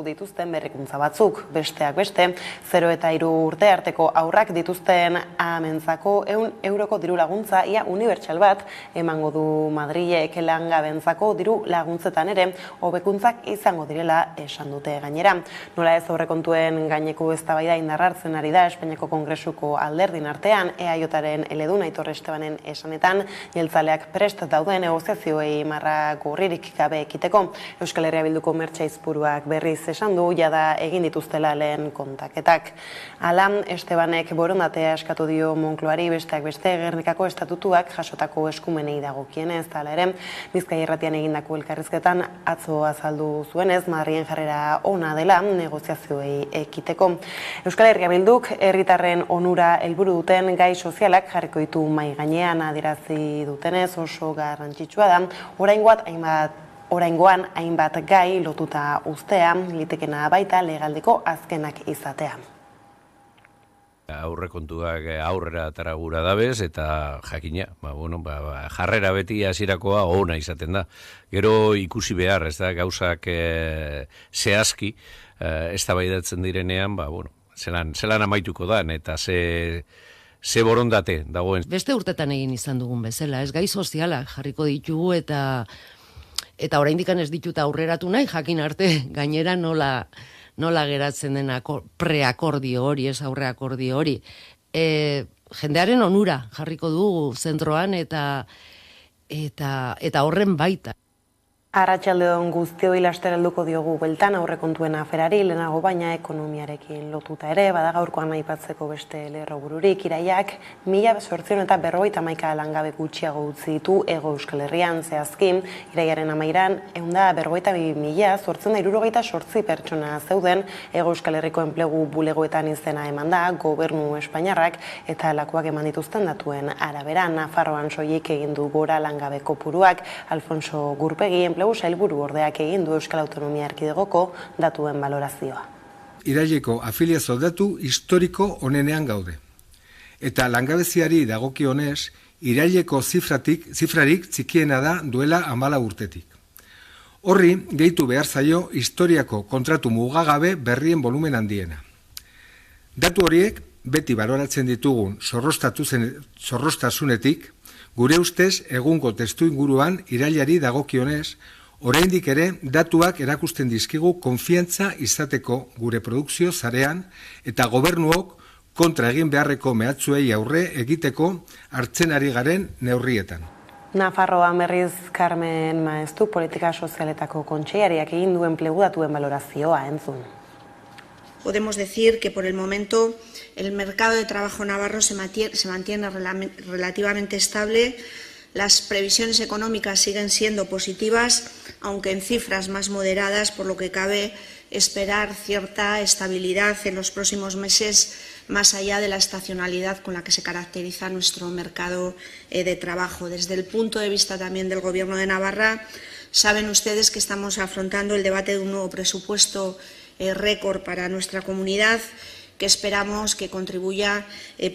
dituzten berrikuntza batzuk, besteak beste, 0 eta 3 urte arteko haurrak dituzten amentzako 100 euroko diru laguntza ia unibertsal bat emango du Madrilek langabentzako diru laguntzetan ere hobekuntzak izango direla esan dute gainera. Nola ez aurrekontuen gaineko eztabaida indarrartzen ari da Espainiako Kongresuko alderdin artean EAJaren eledun Aitor Estebanen esanetan jeltzaleak prest dauden negoziazioei marra gorririk gabe ekiteko. Euskal Herria Bilduko Mertxaizpuruak berriz esan du jada egin dituztela lehen kontaketak. Hala, Estebanek borondatea eskatu dio Moncloari besteak beste Gernikako estatutuak jasotako eskumenei dagokienez, hala ere, Bizkaia Irratian egindako elkarrizketan atzo azaldu zuenez, Madrilen jarrera ona dela negoziazioei ekiteko. Euskal Herria Bilduk herritarren onura helburu duten gai sozialak jarriko ditu mahai gainean adierazi dutenez oso garrantzitsua da, oraingoan hainbat gai lotuta uztea, litekena baita legaldeko azkenak izatea. Aurrekontuak aurrera taragura dabez eta jakina, jarrera beti hasirakoa ona izaten da. Gero ikusi behar, ez da, gauzak zehazki eztabaidatzen direnean, zelan amaituko da, eta ze borondate dagoen. Beste urtetan egin izan dugun bezala, ez gai sozialak jarriko ditugu eta oraindik ez ditut aurreratu nahi, jakin arte gainera nola geratzen den preakordio hori, ez aurreakordio hori. Jendearen onura jarriko dugu zentroan eta horren baita. Arratsaldeon guztioi laster helduko diogu bueltan aurrekontuen aferari, lehenago baina ekonomiarekin lotuta ere, bada gaurkoan aipatzeko beste lerrobururik, iraiak 1851 langabe gutxiago utzi ditu Hego Euskal Herrian zehazki, iraiaren amairan 142.868 pertsona zeuden Hego Euskal Herriko enplegu bulegoetan izena eman da, gobernu espainiarrak eta lakuak eman dituzten datuen arabera. Nafarroan soilik egin du gora langabe kopuruak, Alfonso Gurpegi enplegu sailburu ordeak egin du Euskal Autonomia Erkidegoko datuen balorazioa. Iraileko afiliazio datu historiko onenean gaude. Eta langabeziari dagokionez, iraileko zifrarik txikiena da duela 14 urtetik. Horri, gehitu behar zaio historiako kontratu mugagabe berrien volumen handiena. Datu horiek, beti baloratzen ditugun zorrostasunetik, gure ustez, egungo testu inguruan irailari dagokionez, oraindik ere datuak erakusten dizkigu konfiantza izateko gure produkzio zarean eta gobernuok kontra egin beharreko mehatzuei aurre egiteko hartzen ari garen neurrietan. Nafarroan berriz Carmen Maeztu politika sozialetako kontseilariak egin du enplegu datuen balorazioa entzun. Podemos decir que por el momento el mercado de trabajo navarro se mantiene relativamente estable. Las previsiones económicas siguen siendo positivas, aunque en cifras más moderadas, por lo que cabe esperar cierta estabilidad en los próximos meses, más allá de la estacionalidad con la que se caracteriza nuestro mercado de trabajo. Desde el punto de vista también del Gobierno de Navarra, saben ustedes que estamos afrontando el debate de un nuevo presupuesto récord para nuestra comunidad, que esperamos que contribuya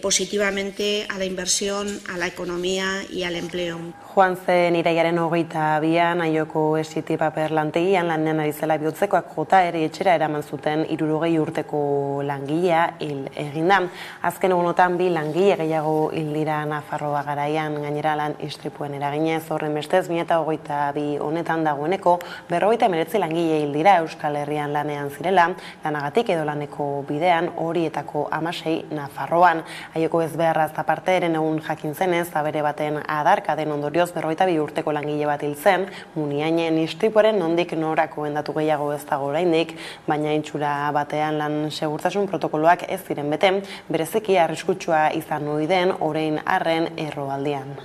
positivamente a la inversión, a la economía y al empleo. Joan zen iraiaren 22an Aioko esiti paper lantegian lanean ari zela bihotzekoak jota ere etxera eraman zuten 60 urteko langilea hil egin da. Azken egunotan 2 langile gehiago hil dira Nafarroa garaian, gainera lan istripuen eraginez, horren bestez 2022 honetan dagoeneko 59 langile hil dira Euskal Herrian lanean zirela, lanagatik edo laneko bidean, horietako 16 Nafarroan. Aioko ezbeharraz aparte eren egun jakin zenez, abere baten adarkaden ondorioz 42 urteko langile bat hil zen, Muniainen istripuaren nondik norako endatu gehiago ez dago oraindik, baina itxura batean lan segurtasun protokoloak ez ziren bete, bereziki arriskutsua izan ohi den orain arren erroaldian.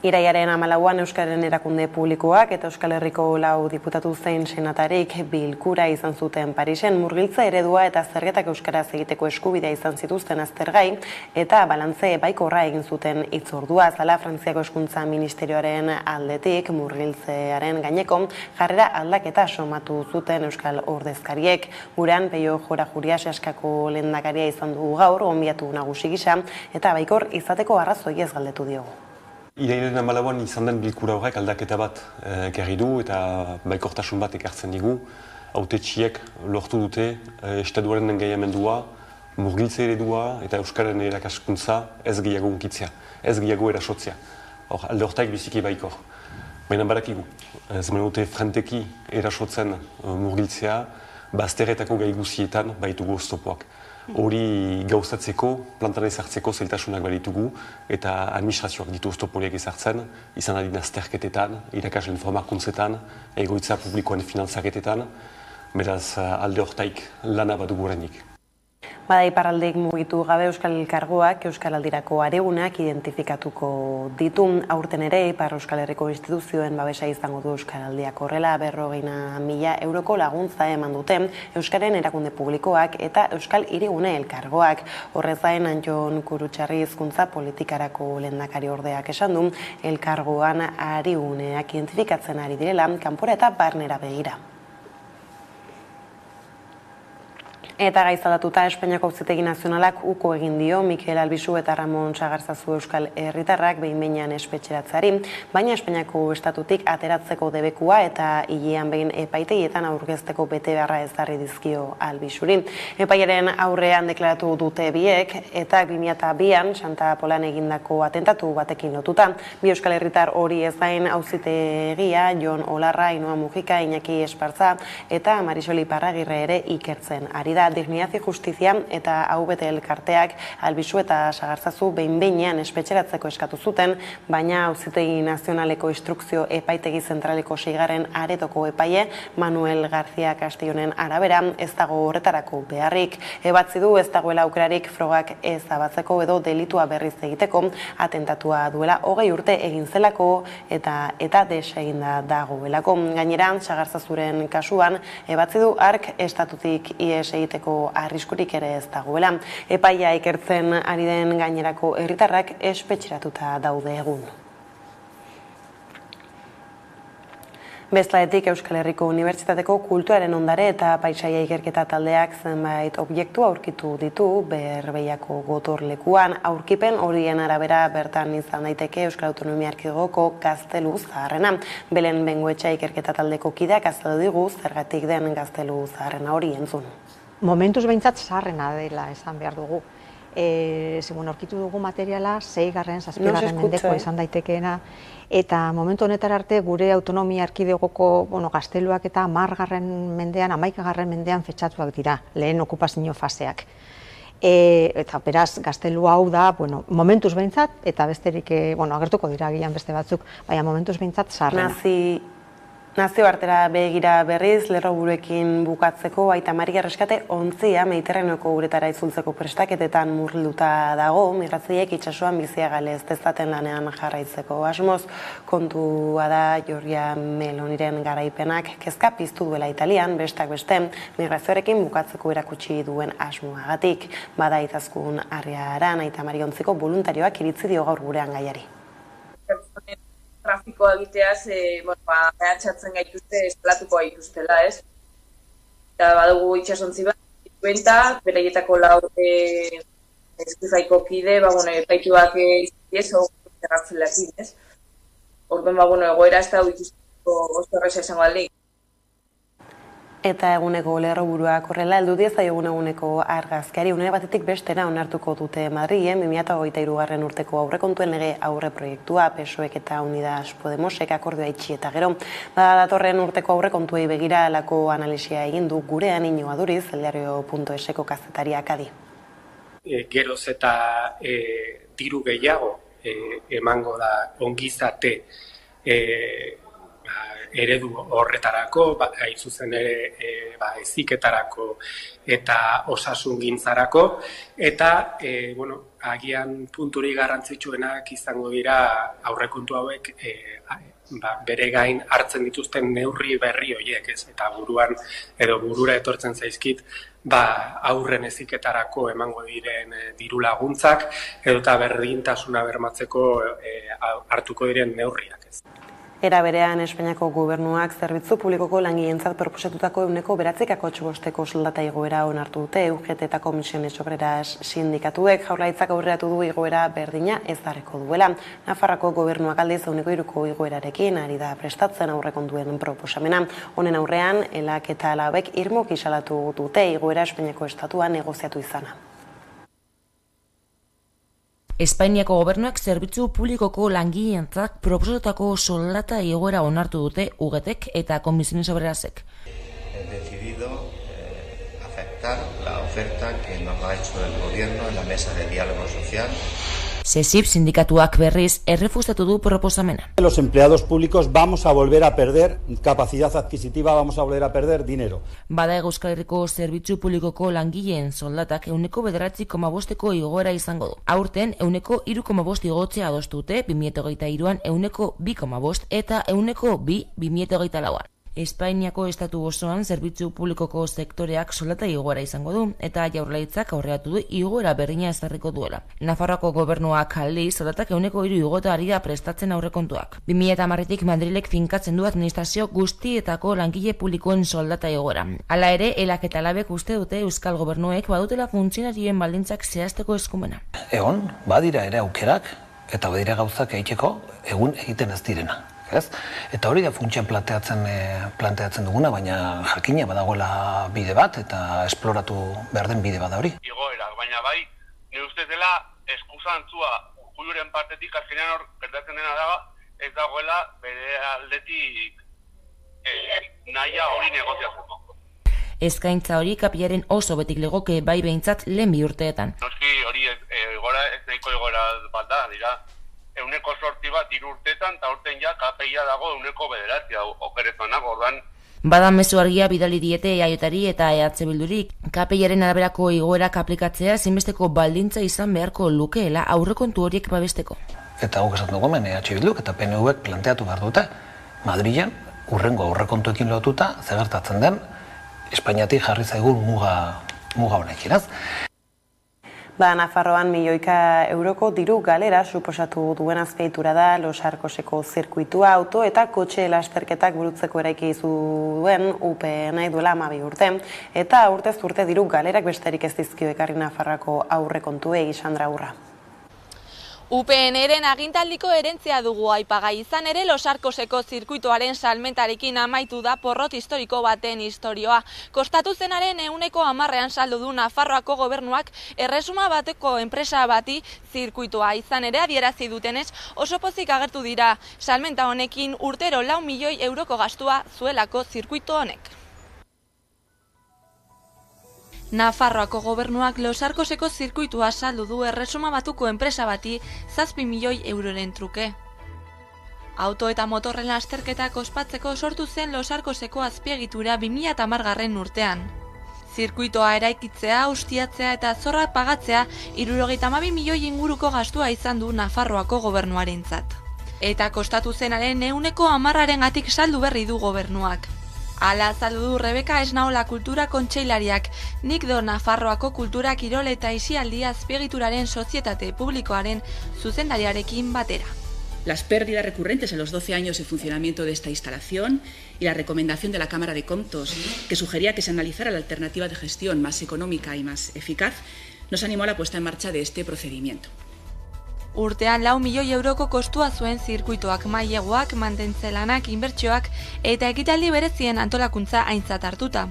Iraiaren 14an Euskararen erakunde publikoak eta Euskal Herriko 4 diputatu zein senatarik bilkura izan zuten Parisen, murgiltze eredua eta zergetak euskaraz egiteko eskubidea izan zituzten aztergai eta balantze baikorra egin zuten hitzordua. Zala Frantziako Hezkuntza Ministerioaren aldetik murgiltzearen gaineko jarrera aldaketa somatu zuten euskal ordezkariek. Gurean Peio Jora Jurias askako lehendakaria izan dugu gaur, gonbidatu nagusi gisa eta baikor izateko arrazoi ez galdetu diogu. Irailaren 14 izan den bilkura horrek aldaketa bat ekarri du eta baikortasun bat ekartzen digu. Hautetsiek lortu dute estatuaren engaiamendua, murgiltze eredua eta Euskararen erakaskuntza ez gehiago unkitzea, ez gehiago erasotzea. Alde hortaik biziki baikor. Baina badakigu, zemen dute frenteki erasotzen murgiltzea, bazterretako gai guzietan baitugu oztopoak. Hori gauzatzeko, plantan ezartzeko zailtasunak baditugu eta administrazioak ditu oztopoliak ezartzen, izan adin azterketetan, irakasleen formakuntzetan, egoitza publikoen finantzaketetan, beraz alde hortaik lana badugu oraindik. Bada iparraldeik mugitu gabe Euskal Elkargoak Euskaraldirako areguneak identifikatuko ditu. Aurten ere Ipar Euskal Herriko instituzioen babesa izango du Euskaraldiak horrela 40.000 euroko laguntza eman dute Euskaren erakunde publikoak eta Euskal Hirigune Elkargoak. Horrez gain Antxon Kurutxarri hizkuntza politikarako lehendakari ordeak esan du Elkargoan ariguneak identifikatzen ari direla kanpora eta barnera begira. Eta gaizalatuta Espainiako Auzitegi Nazionalak uko egin dio Mikel Albizu eta Ramon Sagarzazu Euskal Herritarrak behin-behinean espetxeratzeari, baina Espainiako estatutik ateratzeko debekua eta hilean behin epaitegietan aurkezteko betebeharra ezarri dizkio Albizuri. Epaiaren aurrean deklaratu dute biek eta 2002an Santa Polan egindako atentatu batekin lotuta. Bi Euskal Herritar hori ez gain Auzitegia Jon Olarra, Ainhoa Mujika, Iñaki Espartza eta Marisol Iparragirre ere ikertzen ari da. Dignidad y Justizia eta AVT elkarteak Albizu eta Sagarzazu behin-behinean espetxeratzeko eskatu zuten, baina Auzitegi Nazionaleko Instrukzio Epaitegi Zentraleko 6. aretoko epaile Manuel García Castillonen arabera ez dago horretarako beharrik. Ebatzi du ez dagoela aukerarik frogak ez abatzeko edo delitua berriz egiteko, atentatua duela 20 urte egin zelako eta deseginda dagoelako. Gainera, Sagarzazuren kasuan ebatzi du hark estatutik ies egiteko arriskurik ere ez dagoela. Epaia ikertzen ari den gainerako herritarrak espetxeratuta daude egun. Bestlaetik Euskal Herriko Unibertsitateko Kulturaren Ondare eta Paisaia Ikerketa taldeak zenbait objektu aurkitu ditu Berbeiako gotorlekuan. Aurkipen horien arabera bertan izan daiteke Euskal Autonomia Erkidegoko Gaztelu Zaharrena. Belen Bengoetxa Ikerketa taldeko kideak azaldu digu zergatik den Gaztelu Zaharrena hori entzun. Momentuz behintzat zaharrena dela esan behar dugu. Segun aurkitu dugu materiala, 6., 7. mendeko izan daitekeena, eta momentu honetara arte gure autonomia erkidegoko gazteluak eta 10. mendean, 11. mendean fetxatuak dira, lehen okupazio faseak. Eta beraz, gaztelu hau da, momentuz behintzat, eta besterik, agertuko dira gian beste batzuk, baina momentuz behintzat zaharrena. Nazioartera begira berriz, lerroburuekin bukatzeko, Aita Maria Erreskate ontzia Mediterraneoko uretara itzultzeko prestaketetan murgilduta dago, migratzaileek itsasoan bizia galez dezaten lanean jarraitzeko asmoz. Kontua da Giorgia Meloniren garaipenak kezka piztu duela Italian, besteak beste, migrazioarekin bukatzeko erakutsi duen asmoagatik. Bada Izaskun Arriaran, Aita Maria ontziko voluntarioak iritzi dio gaur gurean gaiari. Trafikoa egiteaz, behatxatzen gaituzte, esplatuko gaituztela, ez? Eta badugu itxasontzi bat, beraietako 4 eskrifaiko kide, epaituak izateaz, zerratzen lakin, ez? Orduan, egoera ez da ikusteko oso horreza esango aldeik. Eta eguneko lerroburuak horrela, heldu eguneko argazkiari une batetik bestera onartuko dute Madrilen 2023 urteko aurrekontuen lege aurre proiektua, PSOEk eta Unidas Podemosek akordioa itxi eta gero. Datorren urteko aurrekontuei begira halako analisia egin du gurean Iñigo Aduriz, eldiario.eseko kazetariak adi. Geroz eta diru gehiago emango da ongizate eredu horretarako, hain zuzen ere heziketarako eta osasungintzarako, eta agian punturik garrantzitsuenak izango dira aurrekontu hauek bere gain hartzen dituzten neurri berri horiek, ez? Eta burura etortzen zaizkit aurren heziketarako emango diren diru laguntzak edota berdintasuna bermatzeko hartuko diren neurriak, ez? Era berean, Espainiako gobernuak zerbitzu publikoko langileentzat proposatutako 9,9% soldata igoera onartu dute. UGT eta Comisiones Obreras sindikatuek Jaurlaritzak aurreratu du igoera berdina ezarriko duela. Nafarroako gobernuak aldiz 3% igoerarekin ari da prestatzen aurrekontuen proposamena. Honen aurrean, ELAk eta LABek irmoki salatu dute igoera Espainiako estatuan negoziatu izana. Espainiako gobernuak zerbitzu publikoko langileentzat proposatutako soldata igoera onartu dute UGTek eta Comisiones Obrerasek. He decidido aceptar la oferta que nos ha hecho el gobierno en la mesa de diálogo social. SESIP sindikatuak berriz errefusatu du proposamena. Los empleados públicos vamos a volver a perder capacidad adquisitiva, vamos a volver a perder dinero. Bada Euskal Herriko zerbitzu publikoko langileen soldatak 9,9% igoera izango du. Aurten 3,5% igotzea adostute 2023an 2,5% eta 2,2% 2024an. Espainiako estatu osoan zerbitzu publikoko sektoreak soldata igoera izango du eta Jaurlaritzak aurreratu du igoera berdina ezarriko duela. Nafarroako gobernuak aldiz soldatak 3% igota ari da prestatzen aurrekontuak. 2010tik Madrilek finkatzen du administrazio guztietako langile publikoen soldata igoera. Hala ere, ELAk eta LABek uste dute Euskal Gobernuek badutela funtzionarien baldintzak zehazteko eskumena. Egon, badira ere aukerak eta badira gauzak egiteko egun egiten ez direna. Eta hori da funtsian planteatzen duguna, baina jakina badagoela bide bat eta esploratu behar den bide bat da hori. Igoerak, baina bai, nire ustez dela eskuzantzua Urkulluren partetik azkenean hor gertatzen dena da ez dagoela bere aldetik nahia hori negoziatzeko. Eskaintza hori kapilaren oso betik legoke bai behintzat lehen bi urteetan. Noski hori ez nahiko igora bat da, dira. 8% bat 3 urteetan, eta urten ja KPIa dago 9,9 okerezonak, ordan. Bada mezu argia bidali diete EAJari eta EH Bildurik. KPIaren araberako igoerak aplikatzea ezinbesteko baldintza izan beharko lukeela aurrekontu horiek babesteko. Eta guk esaten dugu hemen EH Bilduk eta PNVek planteatu behar dute, Madrilen urrengo aurrekontuekin lotuta zegertatzen den Espainiatik jarri zaigun muga honekin, ez? Nafarroan €1.000.000 diru galera suposatu duen azpiegitura da Los Arcoseko zirkuitua, auto eta kotxe lasterketak burutzeko eraiki duen UPN duela 12 urte. Eta urtez urte diru galerak besterik ez dizkio ekarri Nafarroako aurrekontuei, Sandra Urra. UPNren agintaldiko herentzia dugu aipagai izan ere Los Arcoseko zirkuitoaren salmentarekin amaitu da porrot historiko baten istorioa. Kostatu zenaren 10%ean saldu du Nafarroako gobernuak erresuma bateko enpresa bati zirkuitoa. Izan ere adierazi dutenez oso pozik agertu dira salmenta honekin urtero €4.000.000 gastua zuelako zirkuito honek. Nafarroako gobernuak Los Arcoseko zirkuitua saldu du erresuma batuko enpresa bati €7.000.000 truke. Auto eta motorren lasterketak ospatzeko sortu zen Los Arcoseko azpiegitura 2010 urtean. Zirkuitoa eraikitzea, ustiatzea eta zorra pagatzea 72 milioi inguruko gastua izan du Nafarroako gobernuarentzat. Eta kostatu zenaren 10%gatik saldu berri du gobernuak. Hala azaldu du Rebeka Esnaola kultura kontseilariak, nik do Nafarroako kultura kirol eta aisialdi azpiegituraren sozietate publikoaren zuzendariarekin batera. Las pérdidas recurrentes en los 12 años de funcionamiento de esta instalación y la recomendación de la Cámara de Comptos, que sugería que se analizara la alternativa de gestión más económica y más eficaz, nos animó a la puesta en marcha de este procedimiento. Urtean €4.000.000 kostua zuen zirkuitoak, maileguak, mantentzelanak, inbertsioak eta ekitaldi berezien antolakuntza aintzat hartuta.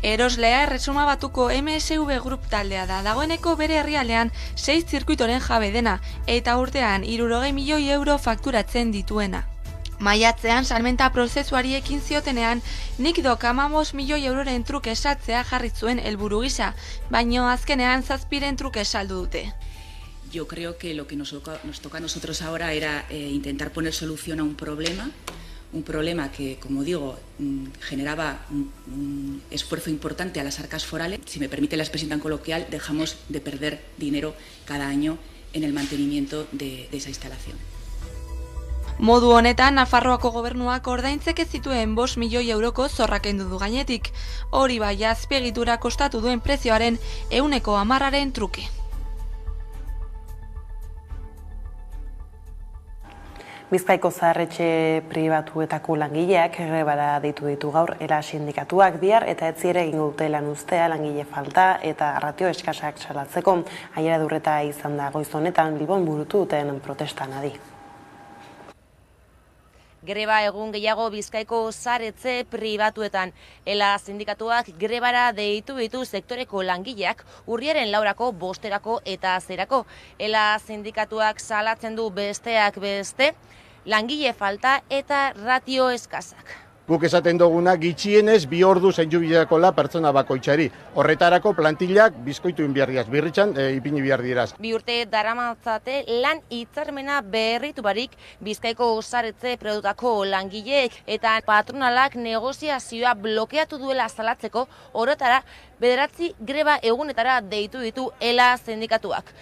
Eroslea erresuma batuko MSV Group taldea da, dagoeneko bere herrialdean 6 zirkuitoren jabe dena eta urtean €60.000.000 fakturatzen dituena. Maiatzean salmenta prozesuari ekin ziotenean, nik do €15.000.000 truke saltzea jarri zuen helburu gisa, baino azkenean 7 truke saldu dute. Yo creo que lo que nos toca a nosotros ahora era intentar poner solución a un problema que, como digo, generaba un esfuerzo importante a las arcas forales. Si me permite la expresión tan coloquial, dejamos de perder dinero cada año en el mantenimiento de esa instalación. Modu honetan, Nafarroako gobernuak ordaintzeke zituen €5.000.000 zorra kendu du gainetik. Hori bai azpiegitura kostatu duen prezioaren 10%aren truke. Bizkaiko zaharretxe pribatuetako langileak grebara deitu ditu gaur ELA sindikatuak bihar eta etziere egingo dute lan uztea langile falta eta ratio eskasak salatzeko. Aiera Durreta izan da goiz honetan Bilbon burutu duten protestan adi. Greba egun gehiago Bizkaiko zaharretxe pribatuetan. ELA sindikatuak grebara deitu ditu sektoreko langileak urriaren 4-ako, 5-erako eta 0-erako. ELA sindikatuak salatzen du besteak beste, langile falta eta ratio eskasak. Guk esaten duguna gitxienez 2 ordu zaindu bideakola pertsona bakoitzari. Horretarako plantillak bizkoitu inbiardiaz, birritxan ipini behar diraz. 2 urte daramatzate lan hitzarmena berritu barik Bizkaiko zaharretxe pribatuetako langileek eta patronalak negoziazioa blokeatu duela salatzeko horretara 9 greba egunetara deitu ditu ELA sindikatuak.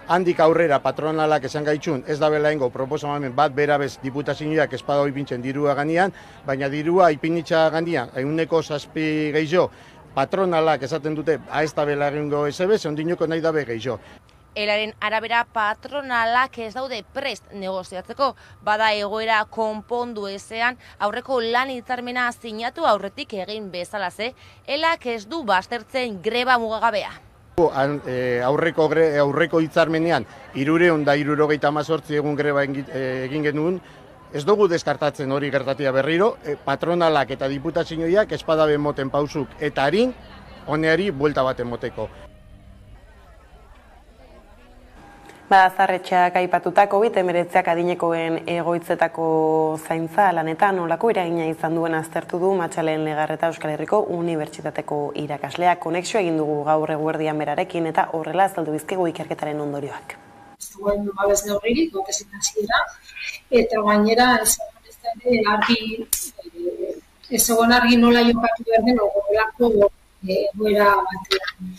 Handik aurrera patronalak esan gaitxun ez da belaengo proposamen bat berabez diputazioak espada ipintzen dirua ganean, baina dirua ipinitza ganean, 7% gehiago, patronalak esaten dute ez da belaengo ezebez, ondinoko nahi dabe gehiago. ELAren arabera patronalak ez daude prest negoziatzeko, bada egoera konpondu ezean aurreko lan hitzarmena sinatu aurretik egin bezalaze, ELAk ez du baztertzen greba mugagabea. Aurreko hitzarmenean 378 egun greba egin genuen, ez dugu deskartatzen hori gertatia berriro, patronalak eta diputazioak espadabe moten pausuk eta harin, honeari buelta bat emoteko. Zaharretxeak aipatuta COVID-19 adinekoen egoitzetako zaintza lanetan nolako eragina izan duen aztertu du Matxalen Legarreta Euskal Herriko Unibertsitateko irakasleak. Konexioa egin dugu gaur eguerdian berarekin eta horrela azaldu bizkigu ikerketaren ondorioak. Zegoen babes neurririk, botezin hasiera, eta gainera ez zegoen argi nola jokatu behar den horrelako egoera batean.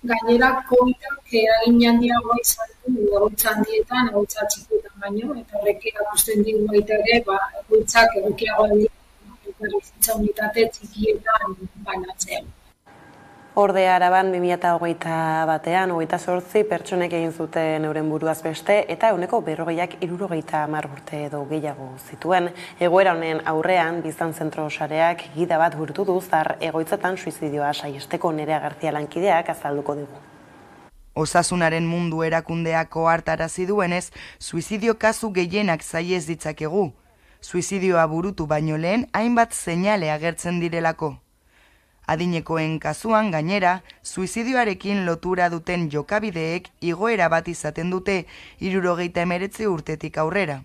Gainera, COVID-ak eragin handiagoa izan du egoitza handietan, egoitza txikietan baino, eta horrek erakusten digu baita ere, egoitzak egokiagoa dira bizitza unitate txikietan banatzea. Ordea Araban 2021 28 pertsonek egin zuten euren buruaz beste eta 40-ak urte edo gehiago zituen. Egoera honen aurrean, Biztan Zentro sareak gida bat burutu du zahar egoitzetan suizidioa saiesteko. Nerea García lankideak azalduko digu. Osasunaren mundu erakundeak ohartarazi duenez, suizidio kasu gehienak saiez ditzakegu. Suizidioa burutu baino lehen hainbat seinale agertzen direlako. Adinekoen kasuan gainera, suizidioarekin lotura duten jokabideek igoera bat izaten dute 79 urtetik aurrera.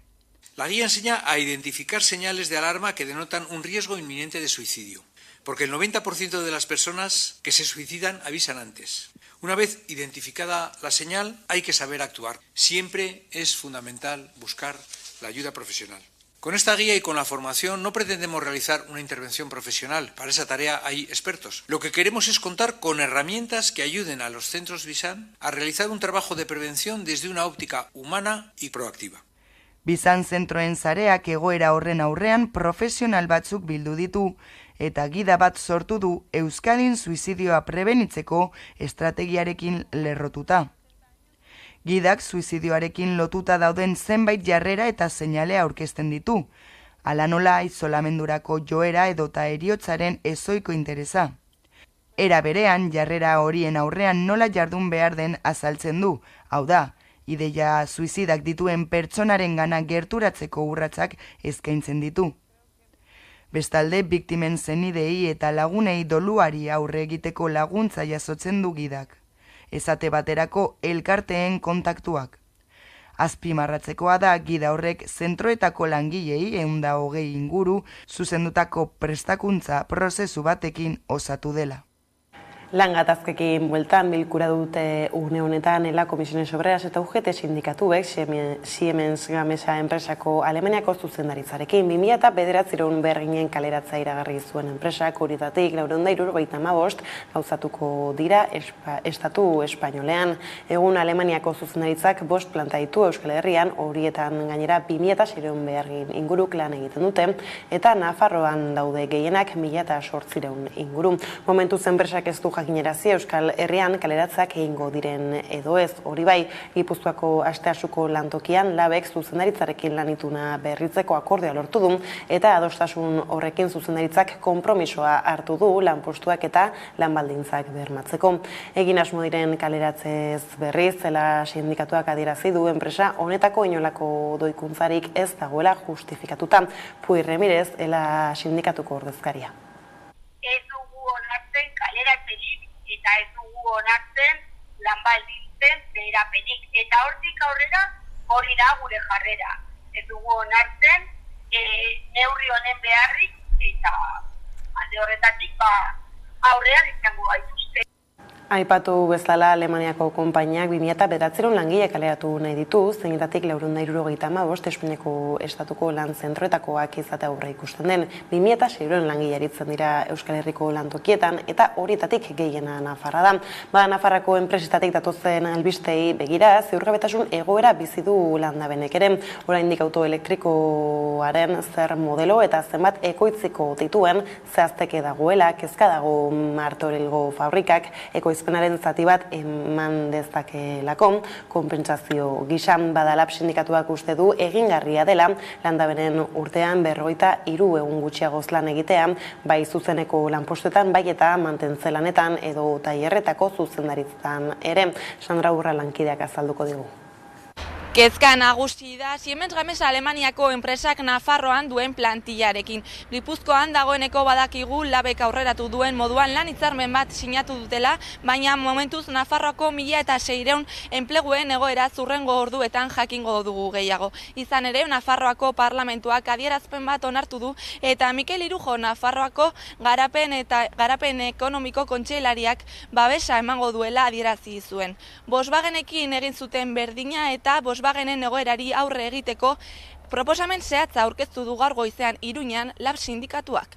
La guía enseña a identificar señales de alarma que denotan un riesgo inminente de suicidio, porque el 90% de las personas que se suicidan avisan antes. Una vez identificada la señal, hay que saber actuar. Siempre es fundamental buscar la ayuda profesional. Con esta guía y con la formación no pretendemos realizar una intervención profesional. Para esa tarea hay expertos. Lo que queremos es contar con herramientas que ayuden a los centros Bizan a realizar un trabajo de prevención desde una óptica humana y proactiva. Bizan zentroen sareak egoera horren aurrean profesional batzuk bildu ditu eta gida bat sortu du Euskadin suizidioa prebenitzeko estrategiarekin lerrotuta. Gidak suizidioarekin lotuta dauden zenbait jarrera eta seinale aurkezten ditu, hala nola izolamendurako joera edota heriotzaren ezoiko interesa. Era berean, jarrera horien aurrean nola jardun behar den azaltzen du, hau da, ideia suizidak dituen pertsonaren gana gerturatzeko urratsak eskaintzen ditu. Bestalde, biktimen zenidei eta lagunei doluari aurre egiteko laguntza jasotzen du gidak. Esate baterako elkarteen kontaktuak. Azpimarratzekoa da gida horrek zentroetako langilei 120 inguru zuzendutako prestakuntza prozesu batekin osatu dela. Lan gatazkekin bueltan bilkura dute une honetan ELA Comisiones Obreras eta UGT sindikatuek Siemens Gamesa enpresako Alemaniako zuzendaritzarekin 2009 berginen kaleratza iragarri zuen enpresak horietatik 475 gauzatuko dira estatu espainolean. Egun Alemaniako zuzendaritzak 5 planta ditu Euskal Herrian, horietan gainera 2006 bergin inguruk lan egiten dute eta Nafarroan daude gehienak 1800 inguru. Momentuz enpresak ez du jakinerazi Euskal Herrian kaleratzeak egingo diren edo ez. Hori bai, Gipuzkoako Asteasuko lantokian labek zuzendaritzarekin lanituna berritzeko akordioa lortu du eta adostasun horrekin zuzendaritzak konpromisoa hartu du lanpostuak eta lanbaldintzak bermatzeko. Egin asmo diren kaleratzez berriz, zela sindikatuak adierazi du enpresa honetako inolako doikuntzarik ez dagoela justifikatuta. Puy Remirez, ela sindikatuko ordezkaria. Ez dugu onartzen kaleratzerik eta ez dugu onartzen lanbaldintzen beherapenik. Eta hortik aurrera hori da gure jarrera. Ez dugu onartzen neurri honen beharrik eta alde horretatik aurrean izango gaituzte. Aipatu bezala Alemaniako konpainiak 2009 langile kaleratu nahi ditu, zeinetatik 475 Espainiako estatuko lan zentroetakoak izatea aurre ikusten den. 2006 langile aritzen dira Euskal Herriko lantokietan eta horietatik gehiena Nafarra da. Nafarrako enpresetatik datozen albistei begira, ziurgabetasun egoera bizi du landabenek ere. Oraindik autoelektrikoaren zer modelo eta zenbat ekoitziko dituen zehazteke dagoela, kezka dago Martorelgo fabrikak ekoizpenaren zati bat eman dezakelako, konpentsazio gisan badalab sindikatuak uste du egingarria dela landabenen urtean 43 egun gutxiagoz lan egitea, bai zuzeneko lanpostuetan, bai eta mantentze lanetan edo tailerretako zuzendaritzan ere. Sandra Urra lankideak azalduko digu. Kezka nagusi da Siemens Gamesa Alemaniako enpresak Nafarroan duen plantillarekin. Gipuzkoan dagoeneko badakigu labek aurreratu duen moduan lan hitzarmen bat sinatu dutela, baina momentuz Nafarroako 1600 enpleguen egoera zurrengo orduetan jakingo dugu gehiago. Izan ere, Nafarroako parlamentuak adierazpen bat onartu du eta Mikel Irujo Nafarroako garapen ekonomiko kontseilariak babesa emango duela adierazi zuen. Volkswagenekin egin zuten berdina eta Volkswagenen egoerari aurre egiteko proposamen zehatza aurkeztu du gaur goizean Iruñan lab sindikatuak.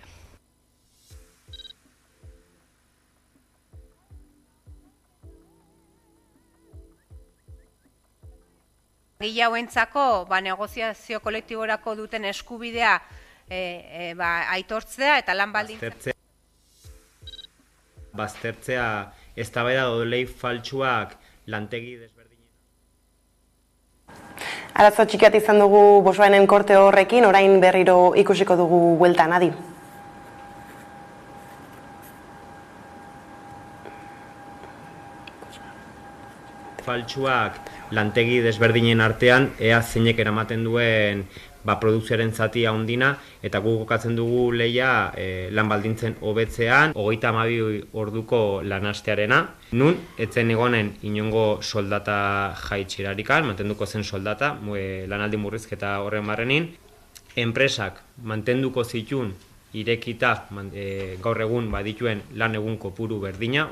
Langile hauentzako negoziazio kolektiborako duten eskubidea aitortzea eta lan baldintza. Baztertzea eztabaida edo lei faltsuak lantegi desberdin. Arazo txikiat izan dugu Volkswagenen korte horrekin, orain berriro ikusiko dugu bueltan, Adi. Faltsuak lantegi desberdinen artean, ea zeinek eramaten duen produkzioaren zati handina, eta guk kokatzen dugu lehia lan baldintzen hobetzean, 32 orduko lanastearena, nun etzen egonen inongo soldata jaitsierarikan, mantenduko zen soldata, lanaldi murrizketa horren barrenin, enpresak mantenduko zitun irekita gaur egun badituen lan egun kopuru berdina.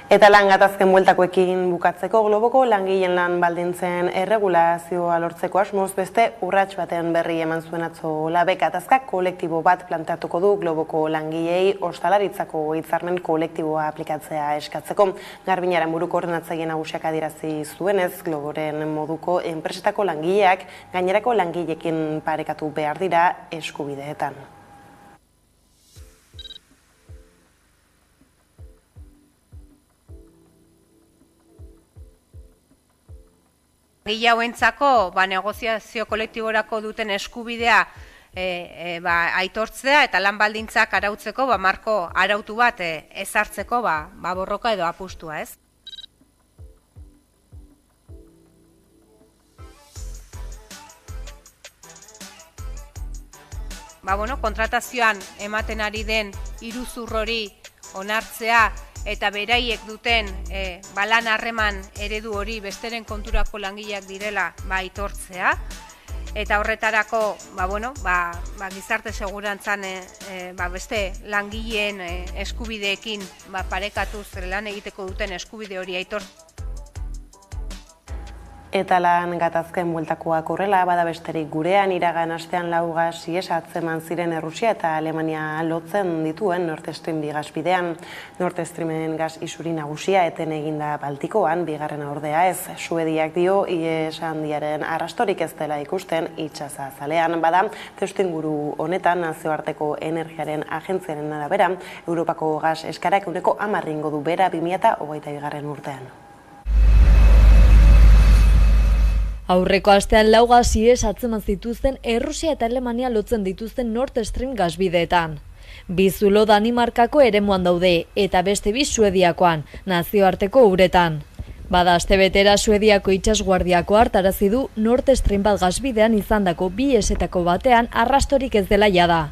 Eta lan gatazken bueltakoekin bukatzeko globoko langileen lan baldintzen erregulazioa lortzeko asmoz beste urrats baten berri eman zuen atzo labek gatazka kolektibo bat planteatuko du globoko langileei ostalaritzako hitzarmen kolektiboa aplikatzea eskatzeko. Garbinaren buru koordinatzaile nagusiak adierazi zuenez, globoren moduko enpresetako langileak gainerako langileekin parekatu behar dira eskubideetan. Langile hauentzako negoziazio kolektiborako duten eskubidea aitortzea eta lan baldintzak arautzeko marko arautu bat ezartzeko borroka edo apustua, ez? Kontratazioan ematen ari den iruzur hori onartzea eta beraiek duten lan harreman eredu hori besteren konturako langileak direla aitortzea. Eta horretarako gizarte segurantzan beste langileen eskubideekin parekatuz lan egiteko duten eskubide hori aitortzea. Eta lan gatazken bueltakoak horrela, bada besterik gurean iragan astean 4 gas ihes atzeman ziren Errusia eta Alemania lotzen dituen Nord Stream 2 gasbidean. Nord Streamen gas isuri nagusia eten eginda Baltikoan, bigarrena ordea ez. Suediak dio ihes handiaren arrastorik ez dela ikusten itsaza zalean. Bada, testuinguru honetan nazioarteko energiaren agentziaren arabera, Europako gas eskarak 10% ingo du bera 2022 urtean. Aurreko astean 4 gas ihes atzeman zituzten Errusia eta Alemania lotzen dituzten Nord Stream gasbideetan. Bi zulo Danimarkako eremuan daude eta beste 2 Suediakoan, nazioarteko uretan. Bada astebetera Suediako itsasguardiako hartarazi du Nord Stream 1 gasbidean izandako 2 ihesetako batean arrastorik ez dela jada.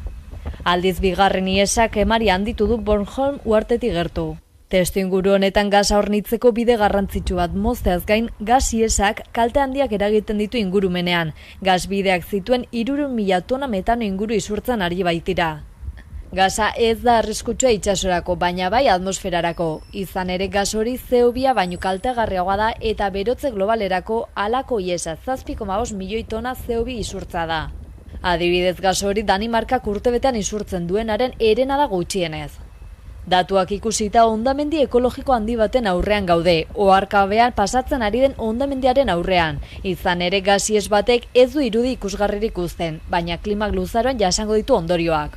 Aldiz bigarren ihesak emari handitu du Bornholm uhartetik gertu. Testuinguru honetan gasa hornitzeko bide garrantzitsu bat mozteaz gain, gas ihesak kalte handiak eragiten ditu ingurumenean. Gasbideak zituen 300.000 tona metano inguru isurtzen ari baitira. Gasa ez da arriskutsua itsasorako, baina bai atmosferarako. Izan ere gas hori CO2 baino kaltegarriagoa da eta berotze globalerako halako ihesa 7,5 milioi tona CO2 isurtza da. Adibidez, gas hori Danimarkak urtebetean isurtzen duenaren herena da gutxienez. Datuak ikusita hondamendi ekologiko handi baten aurrean gaude, oharkabean pasatzen ari den hondamendiaren aurrean. Izan ere gas ihes batek ez du irudi ikusgarririk uzten, baina klimak luzaroan jasango ditu ondorioak.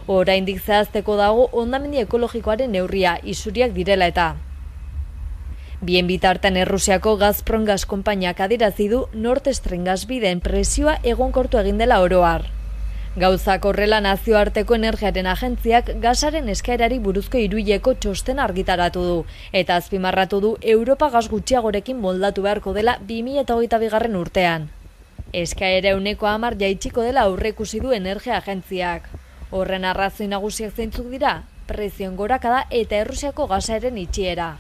Oraindik zehazteko dago hondamendi ekologikoaren neurria, isuriak direla eta. Bien bitartean Errusiako Gazprom gas konpainiak adierazi du Nord Stream gasbideen presioa egonkortu egin dela oro har. Gauzak horrela nazioarteko energiaren agentziak gasaren eskaerari buruzko hiruileko txostena argitaratu du, eta azpimarratu du Europa gas gutxiagorekin moldatu beharko dela 2022 urtean. Eskaera 10% jaitsiko dela aurreikusi du energia agentziak. Horren arrazoi nagusiak zeintzuk dira, prezioen gorakada eta Errusiako gasaren itxiera.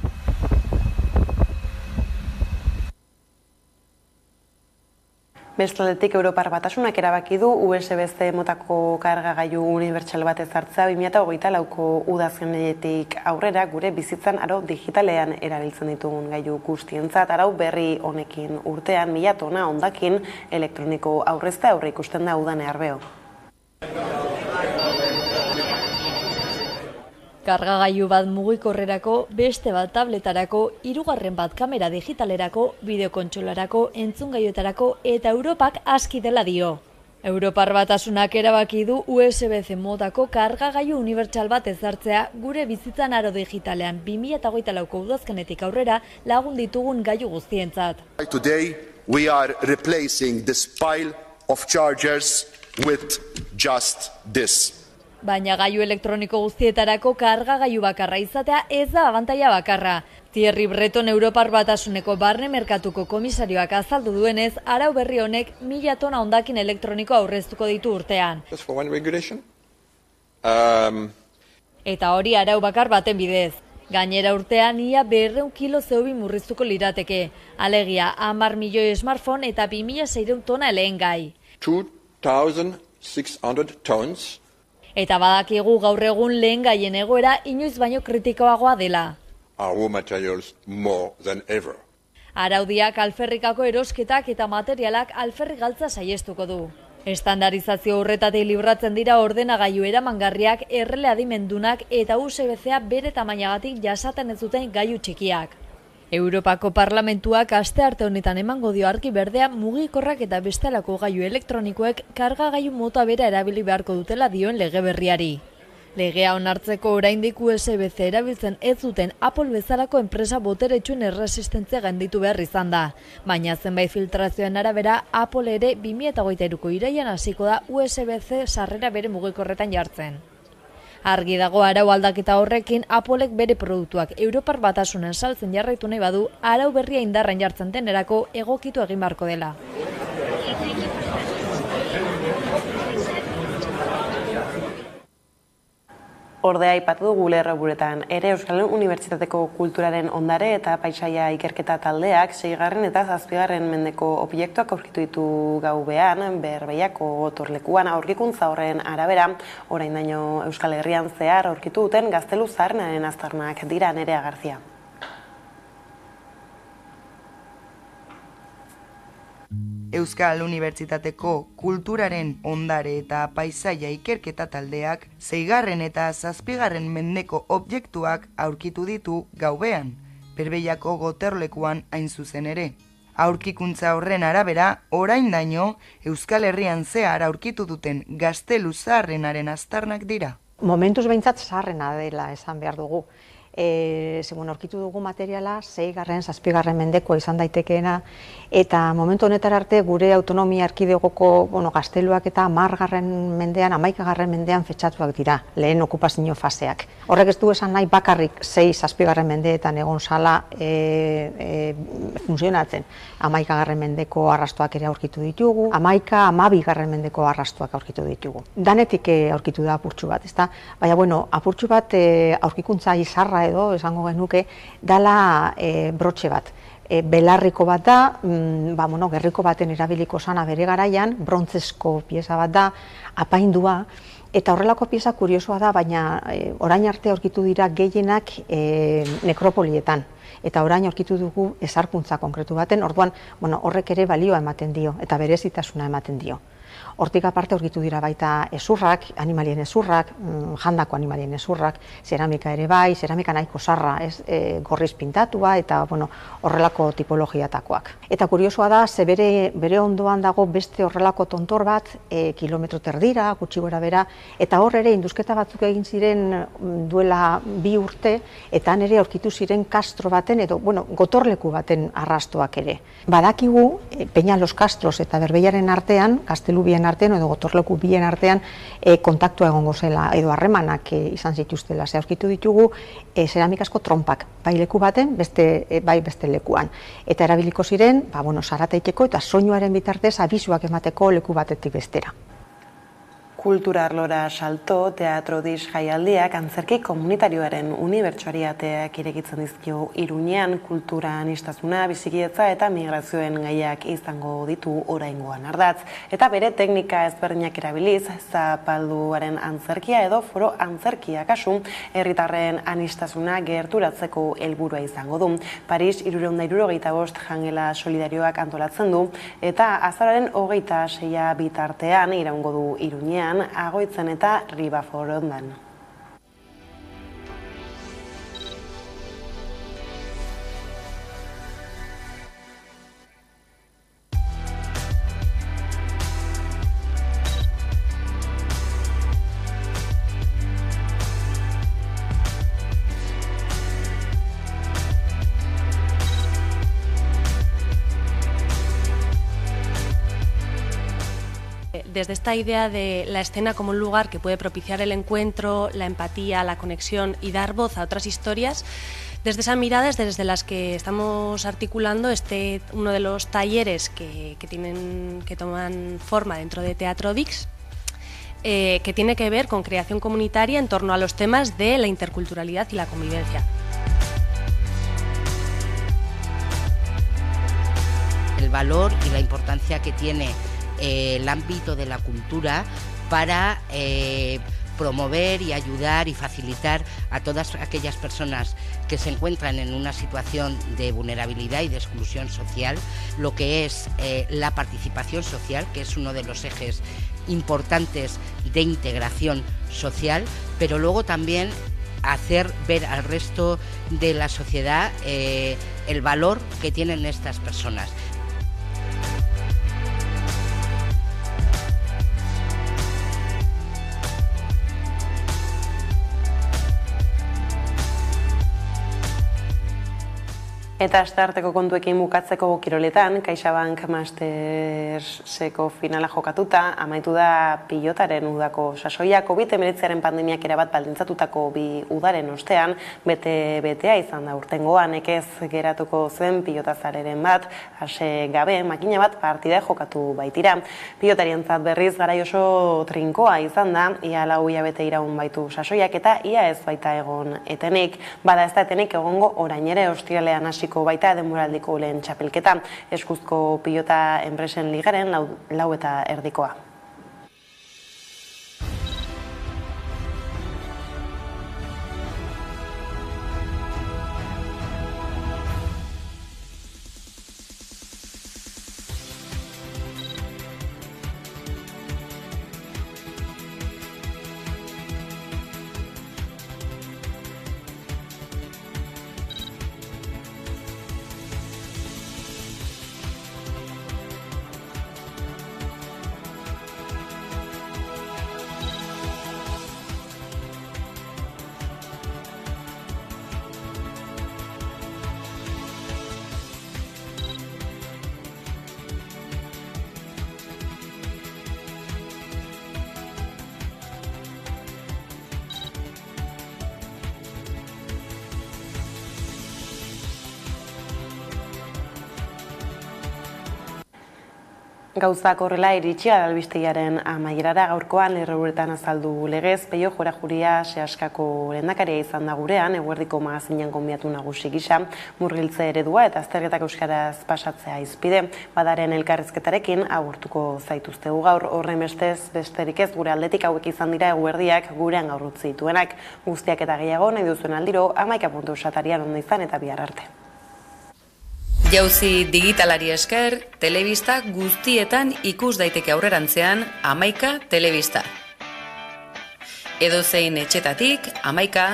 Bestaldetik Europar Batasunak erabaki du USB-C motako kargagailu unibertsal bat ezartzea 2024ko udazkenetik aurrera gure bizitzan aro digitalean erabiltzen ditugun gailu guztientzat. Arau berri honekin urtean 1000 tona hondakin elektroniko aurreztea aurreikusten da udane arbeo. Kargagailu bat mugikorrerako, beste bat tabletarako, 3. bat kamera digitalerako, bideokontsolarako, entzungailuetarako eta Europak aski dela dio. Europar Batasunak erabaki du USB-C modako kargagailu unibertsal bat ezartzea gure bizitzan aro digitalean 2024ko udazkenetik aurrera lagun ditugun gailu guztientzat. Today we are replacing this pile of chargers with just this. Baina gailu elektroniko guztietarako kargagailu bakarra izatea ez da abantaila bakarra. Thierry Breton Europar Batasuneko barne merkatuko komisarioak azaldu duenez, arau berri honek 1000 tona hondakin elektroniko aurreztuko ditu urtean. Eta hori arau bakar baten bidez. Gainera urtean ia 200 kilo CO2 murriztuko lirateke. Alegia 10 milioi smartphone eta 2600 tona lehen gai. 2,600 tons. Eta badakigu gaur egun lehen gaien egoera inoiz baino kritikoagoa dela. Our materials more than ever. Araudiak alferrikako erosketak eta materialak alferrik galtza saiestuko du. Estandarizazio horretatik libratzen dira ordenagailu eramangarriak, errele adimendunak eta USB-C bere tamainagatik jasaten ez duten gailu txikiak. Europako Parlamentuak astearte honetan emango dio argi berdea mugikorrak eta bestelako gailu elektronikoek kargagailu mota bera erabili beharko dutela dioen lege berriari. Legea onartzeko oraindik USB-C erabiltzen ez duten Apple bezalako enpresa boteretsuen erresistentzia gainditu behar izan da. Baina zenbait filtrazioen arabera, Apple ere 2023ko irailean hasiko da USB-C sarrera bere mugikorretan jartzen. Argi dago arau aldaketa horrekin Applek bere produktuak Europar Batasunen saltzen jarraitu nahi badu, arau berria indarren jartzen denerako egokitu egin beharko dela. Ordea aipatu dugu lerroburetan ere Euskal Unibertsitateko Kulturaren Ondare eta Paisaia Ikerketa taldeak 6. eta 7. mendeko obiektuak aurkitu ditu gaubean Berbeiako gotorlekuan. Aurkikuntza horren arabera, oraindaino Euskal Herrian zehar aurkitu duten gaztelu zaharrenaren aztarnak dira. Nerea Garzia. Euskal Unibertsitateko Kulturaren Ondare eta Paisaia Ikerketa taldeak 6. eta 7. mendeko objektuak aurkitu ditu gaubean, Berbeiako gotorlekuan hain zuzen ere. Aurkikuntza horren arabera, oraindaino Euskal Herrian zehar aurkitu duten gaztelu zaharrenaren aztarnak dira. Momentuz behintzat zaharrena dela esan behar dugu. Aurkitu dugu materiala 6., 7. mendekoa izan daitekeena, eta momentu honetara arte gure autonomia erkidegoko gazteluak eta 10. mendean, 11. mendean fetxatuak dira, lehen okupazio faseak. Horrek ez du esan nahi bakarrik 6., 7. mendeetan egon zala funtzionatzen. 11. mendeko arrastoak ere aurkitu ditugu, 11., 12. mendeko arrastoak aurkitu ditugu. Danetik aurkitu da apurtxu bat, ezta? Baina, apurtxu bat aurkikuntza izarra edo, esango genuke, dala brotxe bat. Belarriko bat da, gerriko baten erabiliko sana bere garaian, brontzesko pieza bat da, apaindua, eta horrelako pieza kuriosoa da, baina orain arte aurkitu dira gehienak nekropolietan. Eta orain aurkitu dugu ezarkuntza konkretu baten, orduan horrek ere balioa ematen dio, eta berezitasuna ematen dio. Hortik aparte aurkitu dira baita ezurrak, animalien ezurrak, jandako animalien ezurrak, zeramika ere bai, zeramika nahiko zarra, gorriz pintatua eta horrelako tipologiatakoak. Eta kuriosoa da, ze bere ondoan dago beste horrelako tontor bat, kilometro terdira, gutxi gora bera, eta hor ere indusketa batzuk egin ziren duela 2 urte, eta han ere aurkitu ziren kastro baten edo gotorleku baten arrastoak ere. Badakigu, Peñalos Castros eta Berbeiaren artean, gaztelu bien artean edo gotorleku bien artean kontaktua egongo zela edo harremanak izan zituztela. Ze aurkitu ditugu zeramikasko trompak, bai leku baten, bai beste lekuan. Eta erabiliko ziren, zarataiteko eta soinuaren bitartez abisuak emateko leku batetik bestera. Kultura arlora salto, teatro diz jaialdiak antzerki komunitarioaren unibertsariateak irekitzen dizkio Iruñean, kultura aniztasuna, bizikidetza eta migrazioen gaiak izango ditu oraingoan ardatz. Eta bere teknika ezberdinak erabiliz, zapalduaren antzerkia edo foro antzerkia kasu, herritarren aniztasuna gerturatzeko helburua izango du. Paris 375 jangela solidarioak antolatzen du, eta azaroaren 26 bitartean iraungo du Iruñean, Agoitzen eta Ribaforondan. Desde esta idea de la escena como un lugar que puede propiciar el encuentro, la empatía, la conexión y dar voz a otras historias, desde esa mirada es desde las que estamos articulando uno de los talleres que toman forma dentro de Teatro Dix, que tiene que ver con creación comunitaria en torno a los temas de la interculturalidad y la convivencia. El valor y la importancia que tiene el ámbito de la cultura para promover y ayudar y facilitar a todas aquellas personas que se encuentran en una situación de vulnerabilidad y de exclusión social, lo que es la participación social, que es uno de los ejes importantes de integración social, pero luego también hacer ver al resto de la sociedad el valor que tienen estas personas. Eta astearteko kontuekin bukatzeko kiroletan, CaixaBank Masterseko finala jokatuta, amaitu da pilotaren udako sasoia, COVID-19 pandemiak erabat baldintzatutako bi udaren ostean, bete-betea izan da urtengoan, nekez geratuko zen pilotazareren bat, ase gabe, makina bat partida jokatu baitira. Pilotarientzat berriz garai oso trinkoa izan da, ia 4 hilabete iraun baitu sasoiak eta ia ez baita egon etenik. Bada ez da etenik egongo orain ere ostiralean hasi baita denboraldiko lehen txapelketa, eskuzko pilota enpresen ligaren 4:30. Gauzak horrela iritsi gara albistegiaren amaierara gaurkoan erreburetan azaldu legez, Peio Jorajuria Seaskako lehendakaria izan da gurean, eguerdiko magazinean gonbidatu nagusi gisa, murgiltze eredua eta azterketak euskaraz pasatzea izpide, badaren elkarrizketarekin agurtuko zaituztegu gaur, horren besterik ez gure aldetik hauek izan dira eguerdiak gurean gaur utzi dituenak. Guztiak eta gehiago nahi duzuen aldiro, 11.satarian ondo izan eta bihar arte. Jauzi digitalari esker, telebista guztietan ikus daiteke aurrerantzean 11 telebista. Edozein etxetatik 11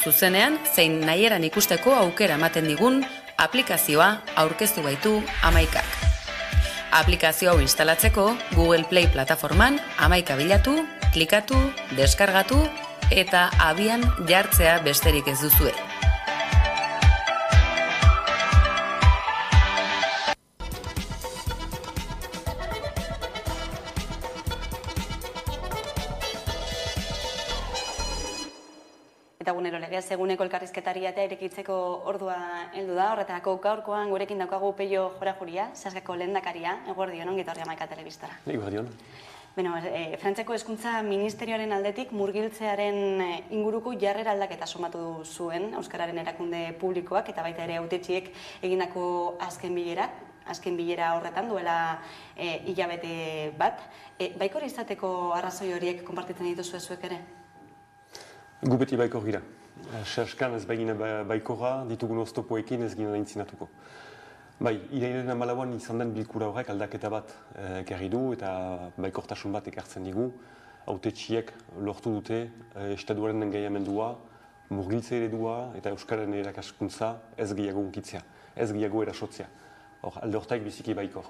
zuzenean zein nahieran ikusteko aukera ematen digun aplikazioa aurkeztu baitu 11ak. Aplikazio hau instalatzeko Google Play plataforman 11 bilatu, klikatu, deskargatu eta abian jartzea besterik ez duzue. Eta gunero legez eguneko elkarrizketaria eta irekitzeko ordua heldu da, horretarako gaurkoan gurekin daukagu Peio Jorajuria, Seaskako lehendakaria, eguerdion ongi etorri 11 telebistara. Eguerdion. Frantzeko Hezkuntza Ministerioaren aldetik murgiltzearen inguruko jarrera aldaketa somatu zuen Euskararen erakunde publikoak eta baita ere hautetsiek egindako azken bilera horretan duela hilabete bat. Baikor izateko arrazoi horiek konpartitzen dituzue zuek ere? Gu beti baikor gira. Seaskan ez bagina baikorra, ditugun oztopoekin ez gina intzinatuko. Bai, irailaren 14an izan den bilkura horrek aldaketa bat ekarri du eta baikortasun bat ekartzen digu. Hautetsiek lortu dute estatuaren engaiamendua, murgiltze eredua eta euskararen erakaskuntza ez gehiago unkitzea, ez gehiago erasotzea. Hor, alde hortaik biziki baikor.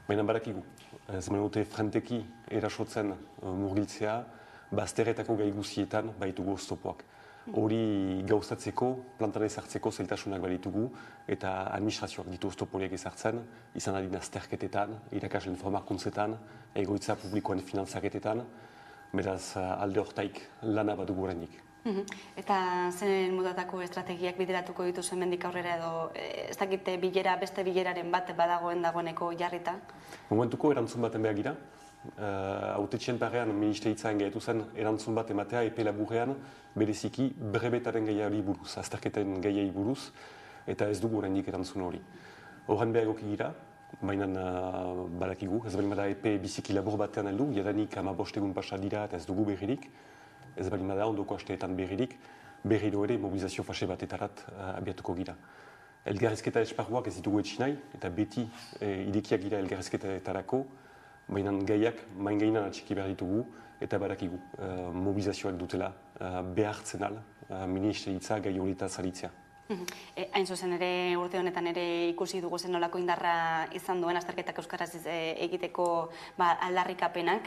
Baina barakigu, ez dute frenteki erasotzen murgiltzea, bazterretako gai guztietan baitugu oztopoak. Hori gauzatzeko, plantan ezartzeko zailtasunak baditugu eta administrazioak ditu oztopoak ezartzen, izan adin azterketetan, irakasleen formakuntzetan, egoitza publikoen finantzaketetan, beraz alde hortaik lana badugu oraindik. Eta zen motatako estrategiak bideratuko dituzuen mendik aurrera edo ez dakite beste bileraren bat badagoen dagoeneko jarrita? Momentuko erantzun baten behar gira. Hautetxien parean ministeritzaren gaitu zen erantzun bat ematea epe laburrean bereziki brebetaren gaiari buruz, azterketen gaiari buruz, eta ez dugu oraindik erantzun hori. Horren behar egoki gira, baina badakigu, ez bada epe biziki labur batean heldu, jadanik 15 egun pasa dira eta ez dugu berririk, ez bada ondoko asteetan berriro ere mobilizazio fase batetarat abiatuko gira. Elgarrizketa esparruak ez ditugu etxi nahi, eta beti idekiak gira elgarrizketetarako, baina gaiak main gainan atxiki behar ditugu eta badakigu mobilizazioak dutela behartzen al ministeritza gai horita zaritzea. Hain zuzen ere urte honetan ere ikusi dugu zen nolako indarra izan duen azterketak euskaraz egiteko aldarrikapenak.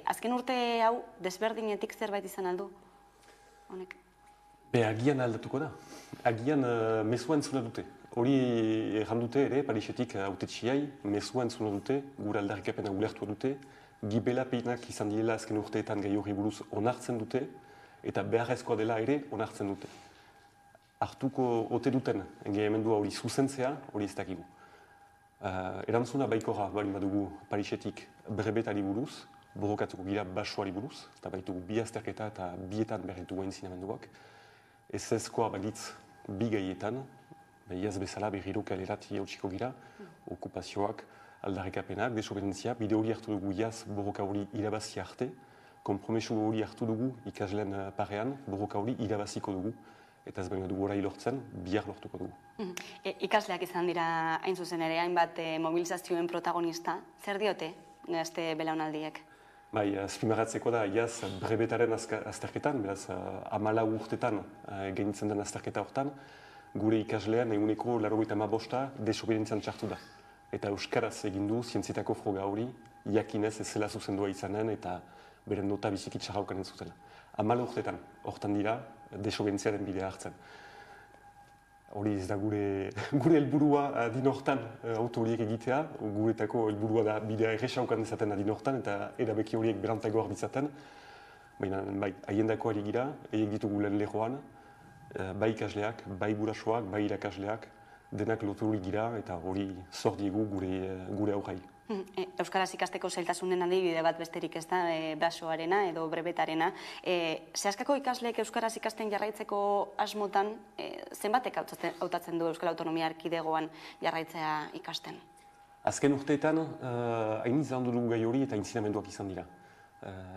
Azken urte hau desberdinetik zerbait izan aldu? Agian aldatuko da. Agian mezua entzuna dute. Hori errandute ere, Parisetik hautetsiai, mezua entzuna dute, gure aldarrikapena ulertua dute, gibelapenak izan direla azken urteetan gai hori buruz onartzen dute, eta beharrezkoa dela ere onartzen dute. Hartuko ote duten engaiamendua hori zuzentzea, hori ez dakigu. Erantzuna baikorra bali badugu Parisetik brebetari buruz, borrokatuko gira basoari buruz, eta baitugu bi azterketa eta bietan behar ditugu entzinamenduak. Ezezkoa balitz bi gaietan, iaz bezala berriro kalerat jautsiko gira, okupazioak, aldarrikapenak, desobedentzia, bide hori hartu dugu iaz borroka hori irabazi arte, konpromesu hori hartu dugu ikasleen parean, borroka hori irabaziko dugu, eta ez baina dugu orai lortzen, bihar lortuko dugu. Ikasleak izan dira hain zuzen ere, hainbat mobilizazioen protagonista, zer diote gazte belaunaldiek? Bai, azpimarratzeko da, iaz brebetaren azterketan, beraz 14 urtetan genitzen den azterketa hortan, gure ikaslean eguneko 95% desobedientzian txartu da. Eta euskaraz egin du zientzietako froga hori, jakinez ez zela zuzendua izanen eta beren nota biziki txarraukanen zutela. 14 urtetan, hortan dira, desobedientziaren bidea hartzen. Hori ez da gure helburua adin hortan auto horiek egitea, guretako helburua da bidea errexaukan dezaten adin hortan eta erabeki horiek berantago arbitzaten. Baina haiendako ari gira, eiek ditugu lehen lehoan, bai ikasleak, bai gurasoak, bai irakasleak, denak loturik gira eta hori zor diegu gure aurrai. Euskaraz ikasteko zailtasunen adibide bat besterik ez da, brasoarena edo brebetarena. Zehaskako ikasleek euskaraz ikasten jarraitzeko asmotan, zenbatek hautatzen du Euskal Autonomia Erkidegoan jarraitzea ikasten? Azken urteetan, hain izan dugu gai hori eta intzinamenduak izan dira.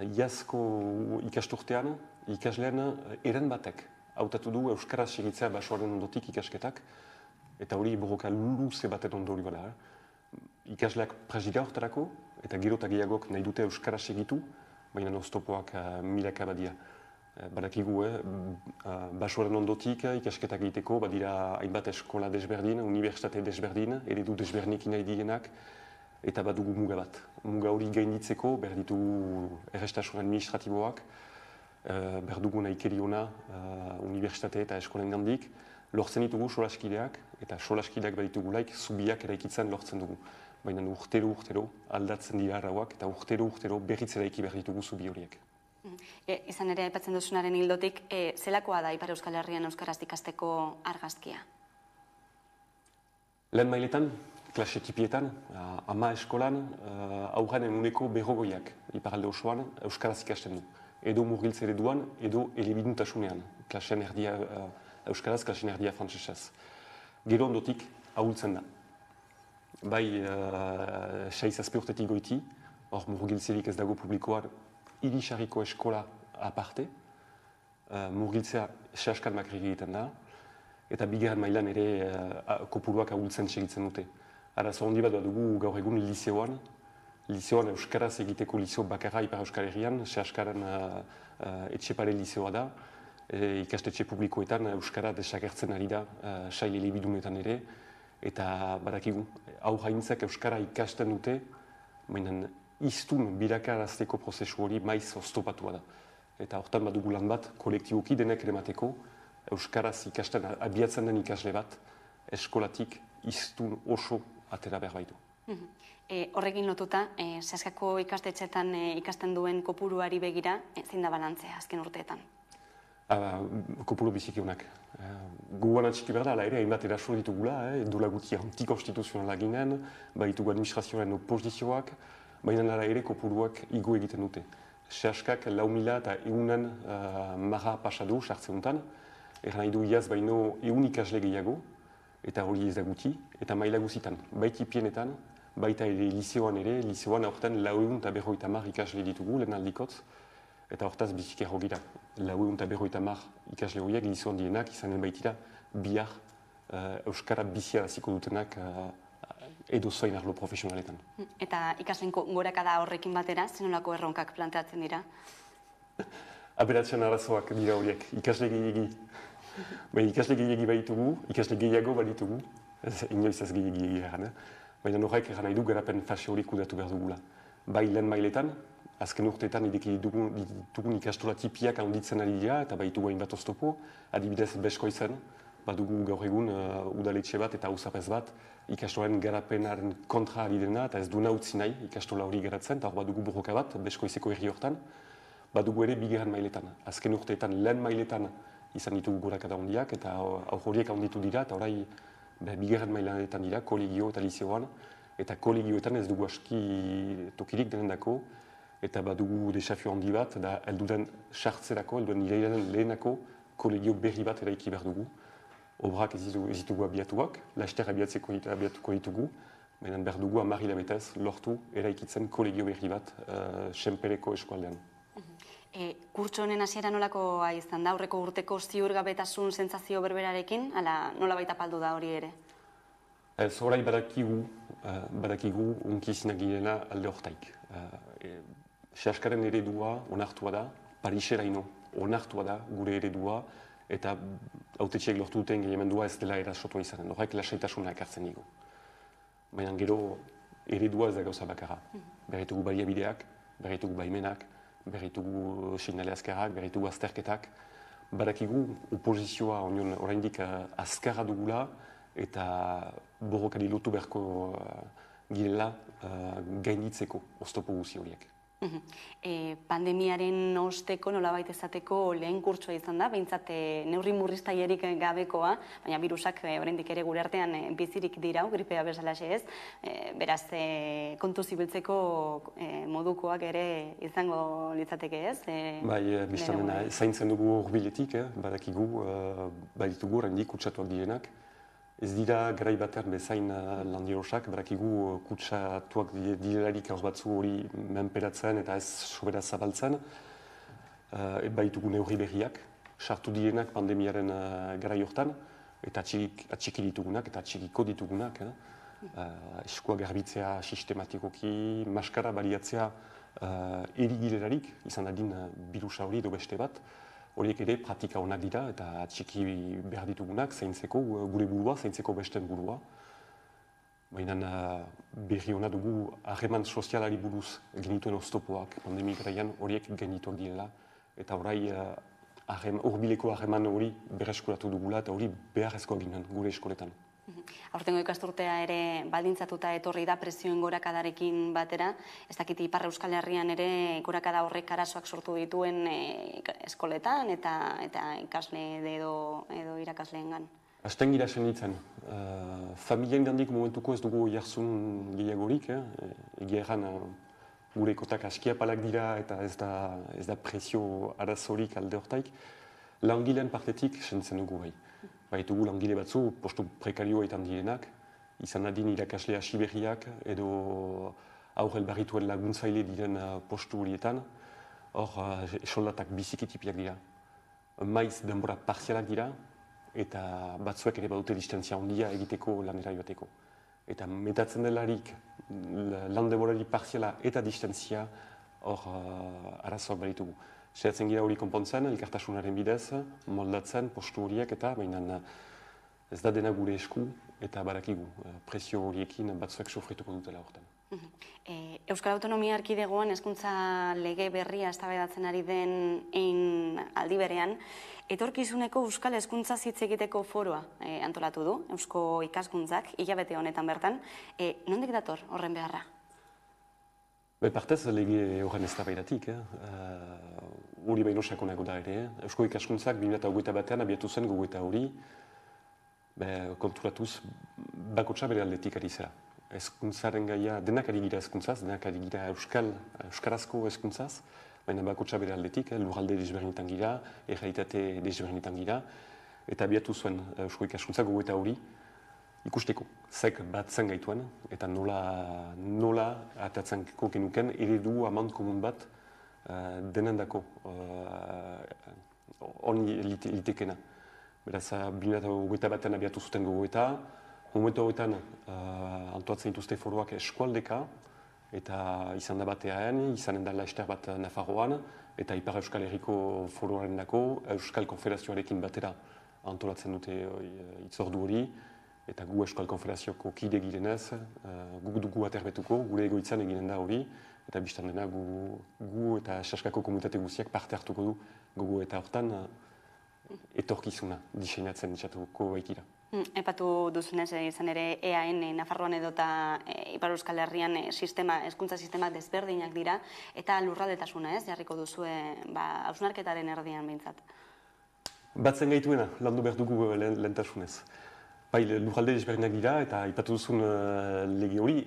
Iazko ikasturtean, ikaslean eren batek hautatu du euskaraz segitzea basoaren ondotik ikasketak, eta hori borroka luze baten ondori bada. Ikasleak presiga horretarako, eta gero eta gehiagok nahi dute euskaraz segitu, baina oztopoak milaka badia. Badakigu, basoaren ondotik ikasketak egiteko, badira hainbat eskola desberdin, unibertsitate desberdin, eredu desberdinik nahi dienak, eta badugu muga bat. Muga hori gainditzeko, behar ditugu errestasun administratiboak, behar dugu nahikeri ona unibertsitate eta eskolen gandik, lortzen ditugu solaskideak, eta solaskideak baditugu laik, zubiak eraikitzen lortzen dugu. Baina urtero aldatzen dira arauak, eta urtero berriz eraiki behar ditugu zubi horiek. Izan ere, aipatzen duzunaren hildotik, zelakoa da Ipar Euskal Herrian euskaraz ikasteko argazkia? Lehen mailetan, klase tipietan, 10 eskolan, aurren eguneko berrogoiak iparalde osoan euskaraz ikasten du. Edo murgiltze ereduan, edo elebiduntasunean, klasen erdia euskaraz, klasen erdia frantsesez. Gero ondotik, ahultzen da. Bai, 6 urtetik goiti, hor murgiltzerik ez dago publikoan, irisarriko eskola aparte, murgiltzea sehaskan makrik egiten da, eta bigarren mailan ere kopuruak ahultzen segitzen dute. Arazo handi bat dugu gaur egun liseoan euskaraz egiteko liseo bakarra Ipar Euskal Herrian, sehaskaren etxepare liseoa da, ikastetxe publikoetan euskara desagertzen ari da sail elebidunetan ere, eta badakigu, haintzak euskara ikasten dute, baina iztun birakarazteko prozesu hori maiz oztopatua da. Eta hortan badugu lan bat, kolektiboki denek eremateko, euskaraz ikasten abiatzen den ikasle bat, eskolatik iztun oso atera behar baitu. Horrekin lotuta, zehaskako ikastetxetan ikasten duen kopuruari begira, zein da balantzea azken urteetan? Kopuru biziki honak. Guan atxiki behar da, ala ere, hainbat eraso ditugula, dola guti antikonstituzionala ginen, baditugu administrazioaren opozizioak, baina ala ere kopuruak igo egiten dute. Sehaskak 4.000 eta 1.000 marra pasadu sartze honetan, nahi du iaz baino 100 ikasle gehiago, eta hori ez da guti, eta maila guzitan, baita ipienetan, baita ere liseoan aurten 450 ikasle ditugu, lehen aldikotz, eta hortaz biziki errogira. 450 ikasle horiek liseoan dienak, izanen baitira, bihar euskara bizia hasiko dutenak edo zoin arlo profesionaletan. Eta ikasleen gorakada horrekin batera, zenolako erronkak planteatzen dira? Aberatzen arazoak dira horiek, ikasle gehiagi. Ikasle gehiagi baitugu, ikasle gehiago baditugu, inoiz ez gehiagi egan, baina horrek egan nahi du garapen fase hori kudatu behar dugula. Bai lehen mailetan, azken urteetan ideki ditugun ikastola tipiak handitzen ari dira, eta baitugu hainbat oztopo, adibidez besko izan, badugu gaur egun udaletxe bat eta hausapez bat, ikastolaren garapenaren kontra ari dena, eta ez duna utzi nahi ikastola hori garatzen, eta hor badugu borroka bat, beskoizeko herri hortan, badugu ere bigarren mailetan. Azken urteetan lehen mailetan izan ditugu gorakada handiak, eta horiek handitu dira, eta orai bigarren mailetan dira, kolegio eta liseoan, eta kolegioetan ez dugu aski tokirik denendako, eta badugu desafio handi bat, da elduden sartzerako, elduden irailan lehenako kolegio berri bat eraiki behar dugu. Obrak ez ditugu abiatuak, laster abiatuko ditugu, baina behar dugu 10 hilabetez lortu eraikitzen kolegio berri bat Senpereko eskualdean. Kurtso honen hasiera nolakoa izan da, aurreko urteko ziurgabetasun sentsazio berberarekin, ala nola baita apaldu da hori ere? Ez horai badakigu unkizinak girela alde hortaik. Sehaskaren eredua onartua da, Pariseraino onartua da gure eredua, eta hautetxeek lortu duten gehimendua ez dela erasotua izanen. Horrek lasaitasuna ekartzen digu. Baina gero eredua ez da gauza bakarra. Berritugu baliabideak, berritugu baimenak, berritugu signale azkarrak, berritugu azterketak. Badakigu opozizioa oraindik azkarra dugula eta borrokari lotu beharko girela gainditzeko oztopo guzi horiek. Pandemiaren osteko nolabait ezateko lehen kurtsoa izan da, behintzat neurri murriztailerik gabekoa, baina virusak oraindik ere gure artean bizirik dirau, gripea bezalaxe ez, beraz kontuz ibiltzeko modukoak ere izango litzateke ez? Bai, biztan dena, zaintzen dugu horbiletik, badakigu, baditugu oraindik kutsatuak direnak. Ez dira garai batean bezain landiosak, badakigu kutsatuak direlarik hauz batzu hori menperatzen eta ez sobera zabaltzen. Baditugu neurri berriak, sartu direnak pandemiaren garai hortan, eta atxiki ditugunak eta atxikiko ditugunak. Eskua garbitzea sistematikoki, maskara baliatzea erigilerarik, izan dadin birusa hori edo beste bat. Horiek ere praktika onak dira eta atxiki behar ditugunak zaintzeko gure burua, zaintzeko besten burua. Baina berri hona dugu harreman sozialari buruz genituen oztopoak pandemik garaian horiek genituak direla. Eta orai hurbileko harreman hori berreskuratu dugula eta hori beharrezkoa ginen gure eskoletan. Aurtengo ikasturtea ere baldintzatuta etorri da presioen gorakadarekin batera. Ez dakit Ipar Euskal Herrian ere gorakada horrek arazoak sortu dituen eskoletan eta ikasle edo irakasleengan. Hasten gira senitzen. Familien gandik momentuko ez dugu jarzun gehiagorik. Egia erran gure kotak askiapalak dira eta ez da presio arazorik alde hortaik. Langileen partetik senitzen dugu bai. Baitugu langile batzu, postu prekarioa izan direnak, izan adin irakasle hasi berriak edo aurrel barrituen laguntzaile diren postu horietan, hor soldatak bizikitipiak dira. Maiz denbora parzialak dira eta batzuek ere badute distantzia handia egiteko lanera joateko. Eta metatzen delarik lan denborari parziala eta distantzia hor arazoak baditugu. Saiatzen gira hori konpontzen, elkartasunaren bidez, moldatzen, postu horiek eta baina ez da dena gure esku eta barakigu presio horiekin batzuek sofrituko dutela hortan. Euskal Autonomia Erkidegoan hezkuntza lege berria eztabaidatzen ari den ein aldi berean, etorkizuneko euskal hezkuntza hitz egiteko foroa antolatu du, Eusko Ikaskuntzak, hilabete honetan bertan. Nondik dator horren beharra? Partez, lege horren eztabaidatik, hori baino sakonago da ere. Eusko Ikaskuntzak 2021 batean abiatu zen gogoeta hori, konturatuz bakotsa bere aldetik ari zera. Hezkuntzaren gaia, denak ari gira hezkuntzaz, denak ari gira euskarazko hezkuntzaz, baina bakotsa bere aldetik, lurralde desberdinetan gira, errealitate desberdinetan gira, eta abiatu zuen Eusko Ikaskuntzak gogoeta hori, ikusteko, zek bat zen gaituen, eta nola atatzen genuken eredu amant komun bat denendako honi litekena. Beraz, 2021 batean abiatu zuten gogoeta, momentu horretan antoatzen dituzte foroak eskualdeka, eta izan da batean, izanen da laester bat Nafarroan, eta Ipar Euskal Herriko foroaren dako, Euskal Konfederazioarekin batera antolatzen dute itzordu hori, eta gu Euskal Konfederazioko kide girenez, guk dugu aterbetuko, gure egoitzan eginen da hori, eta biztan dena gu eta Saskako komunitate guziak parte hartuko du gogo eta hortan etorkizuna diseinatzen ditxatuko baikira. Epatu duzunez, izan ere EAN Nafarroan edota Ipar Euskal Herrian hezkuntza sistema desberdinak dira, eta lurraldetasuna jarriko duzue hausnarketaren erdian behintzat. Batzen gaituena, landu behar dugu lehentasunez. Bai, lurralde desberdinak dira eta ipatu duzun lege hori,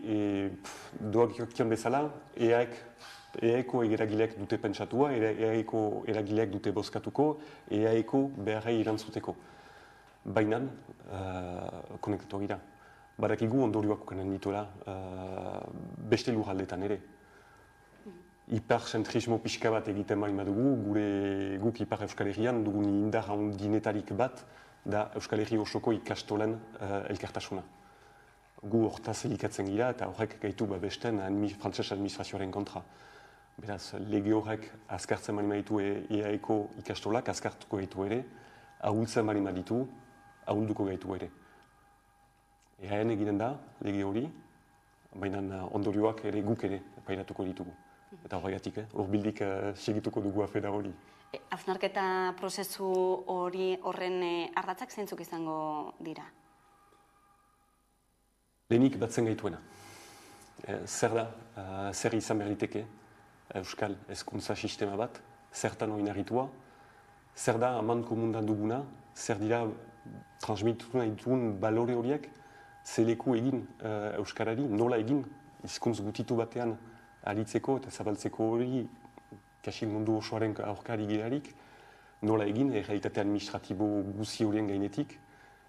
doak jokion bezala, EAeko eragileak dute pentsatua, EAeko eragileak dute bozkatuko, EAeko beharrei erantzuteko. Baina, konektatu gira. Badakigu ondorioak ukanen dituela beste lurraldetan ere. Hiperzentrismo pixka bat egiten bali badugu, guk Ipar Euskal Herrian dugun indar handinetarik bat da Euskal Herri osoko ikastolen elkartasuna. Gu hortaz elikatzen gira eta horrek gaitu besten frantzes administrazioaren kontra. Beraz, lege horrek azkartzen bali ditu EAeko ikastolak, azkartuko gaitu ere, ahultzen bali ditu, ahulduko gaitu ere. EAN eginen da, lege hori, baina ondorioak ere guk ere pairatuko ditugu. Eta horregatik, horbildik segituko dugu afera hori. Hausnarketa prozesu horren ardatzak zeintzuk izango dira? Lehenik batzen gaituena. Zer da, zer izan behar liteke euskal hezkuntza sistema bat, zertan oinarritua, zer da amankomunan duguna, zer dira transmititu nahi dugun balore horiek, ze leku egin euskarari, nola egin, hizkuntz gutitu batean aritzeko eta zabaltzeko hori, kasi mundu osoaren aurkari girarik, nola egin, errealitate administratibo guzi horien gainetik,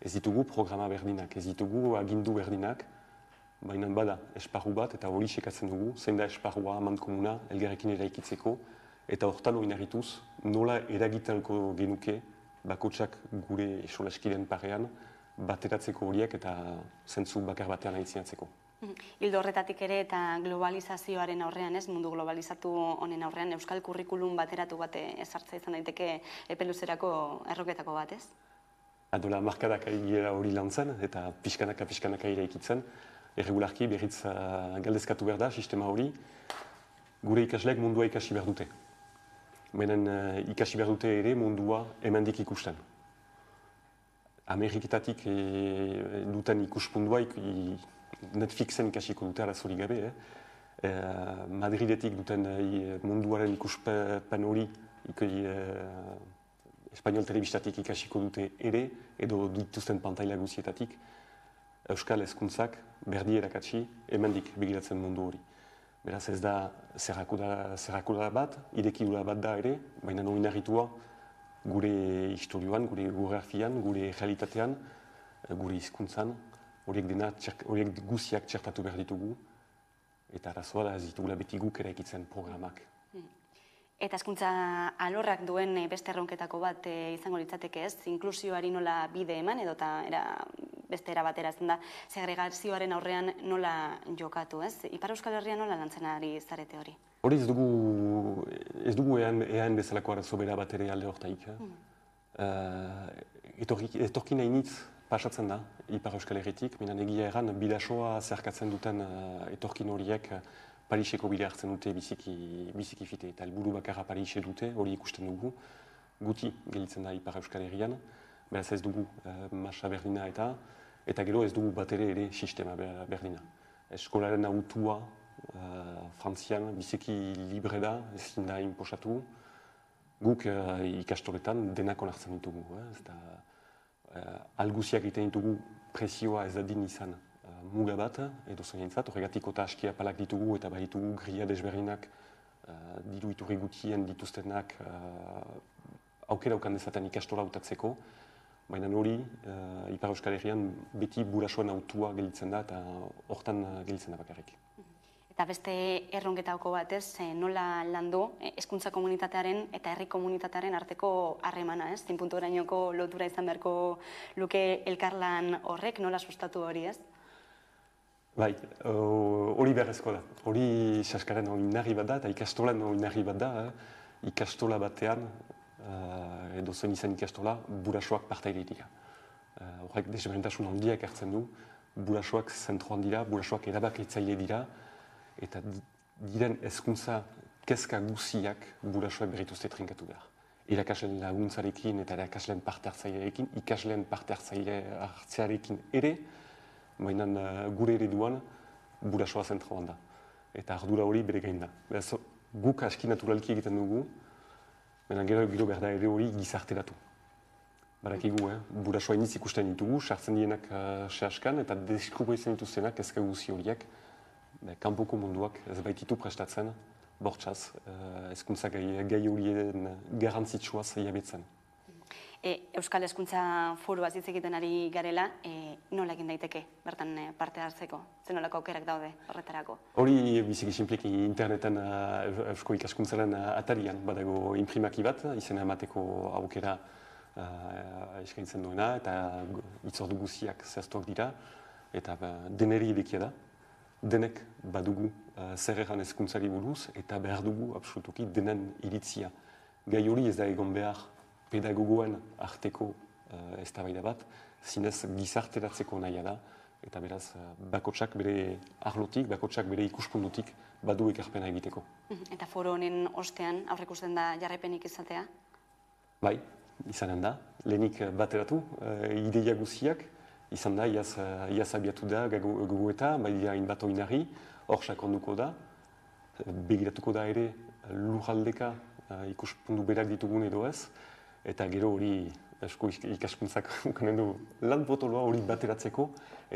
ez ditugu programa berdinak, ez ditugu agindu berdinak, baina bada esparru bat eta hori sekatzen dugu, zein da esparrua amankomuna elgarrekin eraikitzeko, eta hortan oinarrituz nola eragitelko genuke bakotsak gure esolaskiren parean bateratzeko horiek eta zentzu bakar batean aitzinatzeko. Hildo horretatik ere eta globalizazioaren aurrean, ez, mundu globalizatu honen aurrean, euskal kurrikulum bateratu bat ezartza izan daiteke epe luzerako erroketako bat, ez? Adola markadak aigira hori lan zen eta pixkanaka iraikitzen. Erregularki berriz galdezkatu behar da sistema hori, gure ikasleek mundua ikasi behar dute. Benen ikasi behar dute ere mundua hemendik ikusten. Ameriketatik duten ikuspundua Netflixen ikasiko dute arazori gabe. Madridetik duten munduaren ikuspen hori Espainiol telebistatik ikasiko dute ere, edo dituzten pantaila guzietatik. Euskal hezkuntzak berdi erakatsi hemendik begiratzen mundu hori. Beraz ez da zerrakura bat, idekidura bat da ere, baina oinarritua gure historioan, gure geografian, gure realitatean, gure hizkuntzan, horiek guziak txertatu behar ditugu, eta arazoa da ez ditugula beti guk eraikitzen programak. Eta hezkuntza alorrak duen beste erronketako bat izango litzateke, ez? Inklusioari nola bide eman edo beste era batera zen da segregazioaren aurrean nola jokatu, ez? Ipar Euskal Herrian nola lantzen ari zarete hori? Hori ez dugu ean bezalako arazo bera bat ere alde hortaik. Etorkin hainitz pasatzen da Ipar Euskal Herritik, minan egia erran bidasoa zerkatzen duten etorkin horiek Pariseko bide hartzen dute biziki fite, eta helburu bakarra Parise dute, hori ikusten dugu, guti gelitzen da Ipar Euskal Herrian, beraz ez dugu masa berdina eta gero ez dugu bat ere sistema berdina. Eskolaren autua Frantzian biziki libre da, ezin da inposatu, guk ikastoletan denak onartzen ditugu. Alguziak egiten ditugu presioa ez dadin izan muga bat, edo zoinentzat, horregatik eta askia palak ditugu eta baditugu gria desberdinak diru iturri gutien dituztenak aukera ukan dezaten ikastola hautatzeko, baina hori Ipar Euskal Herrian beti burasoen autua gelitzen da eta hortan gelitzen da bakarrik. Eta beste erronketako batez, nola landu hezkuntza komunitatearen eta herri komunitatearen arteko harremana, ez? Zein punturainoko lotura izan beharko luke elkarlan horrek, nola sustatu hori, ez? Bai, hori beharrezko da. Hori saskaren oinarri bat da, eta ikastolan oinarri bat da. Ikastola batean, edo zen izan ikastola, burasoak partaide dira. Horrek desberdintasun handiak hartzen du, burasoak zentroan dira, burasoak erabakitzaile dira, eta diren hezkuntza kezka guziak burasoak berrituzte trinkatu behar. Irakasleen laguntzarekin eta irakasleen parte hartzailearekin, ikasleen parte hartzearekin ere, baina gure ereduan burasoa zentroan da. Eta ardura hori bere gain da. Guk aski naturalki egiten dugu, baina gero behar da ere hori gizarteratu. Barakigu, burasoa iniz ikusten ditugu, sartzen dienak sehaskan eta deskruboitzen dituztenak ezka guzi horiek, kanpoko munduak ez baititu prestatzen, bortxaz, hezkuntza gai horien garantzitsuaz jabetzen. Euskal Hezkuntza Foruaz hitz egiten ari garela, nola egin daiteke bertan parte hartzeko? Zer nolako aukerak daude horretarako? Hori biziki sinpleki interneten Eusko Ikaskuntzaren atarian badago imprimaki bat, izena emateko aukera eskaintzen duena, eta hitzordu guziak zehaztuak dira, eta deneri idekia da. Denek badugu zer egan hezkuntzari buruz, eta behar dugu absolutuki denen iritzia. Gai hori ez da egon behar pedagogoen arteko eztabaida bat, zinez gizarteratzeko nahia da, eta beraz bakotsak bere arlotik, bakotsak bere ikuspundutik badu ekarpena egiteko. Eta foro honen ostean aurreikusten da jarraipenik izatea? Bai, izanen da. Lehenik bateratu, ideia guziak, izan da, iaz abiatu da gogoeta, bai dira hainbat oinarri, hor sakonduko da, begiratuko da ere lujaldeka ikuspuntu berak ditugun edo ez, eta gero hori asko ikaskuntzak ukanen du lan potoloa hori bateratzeko,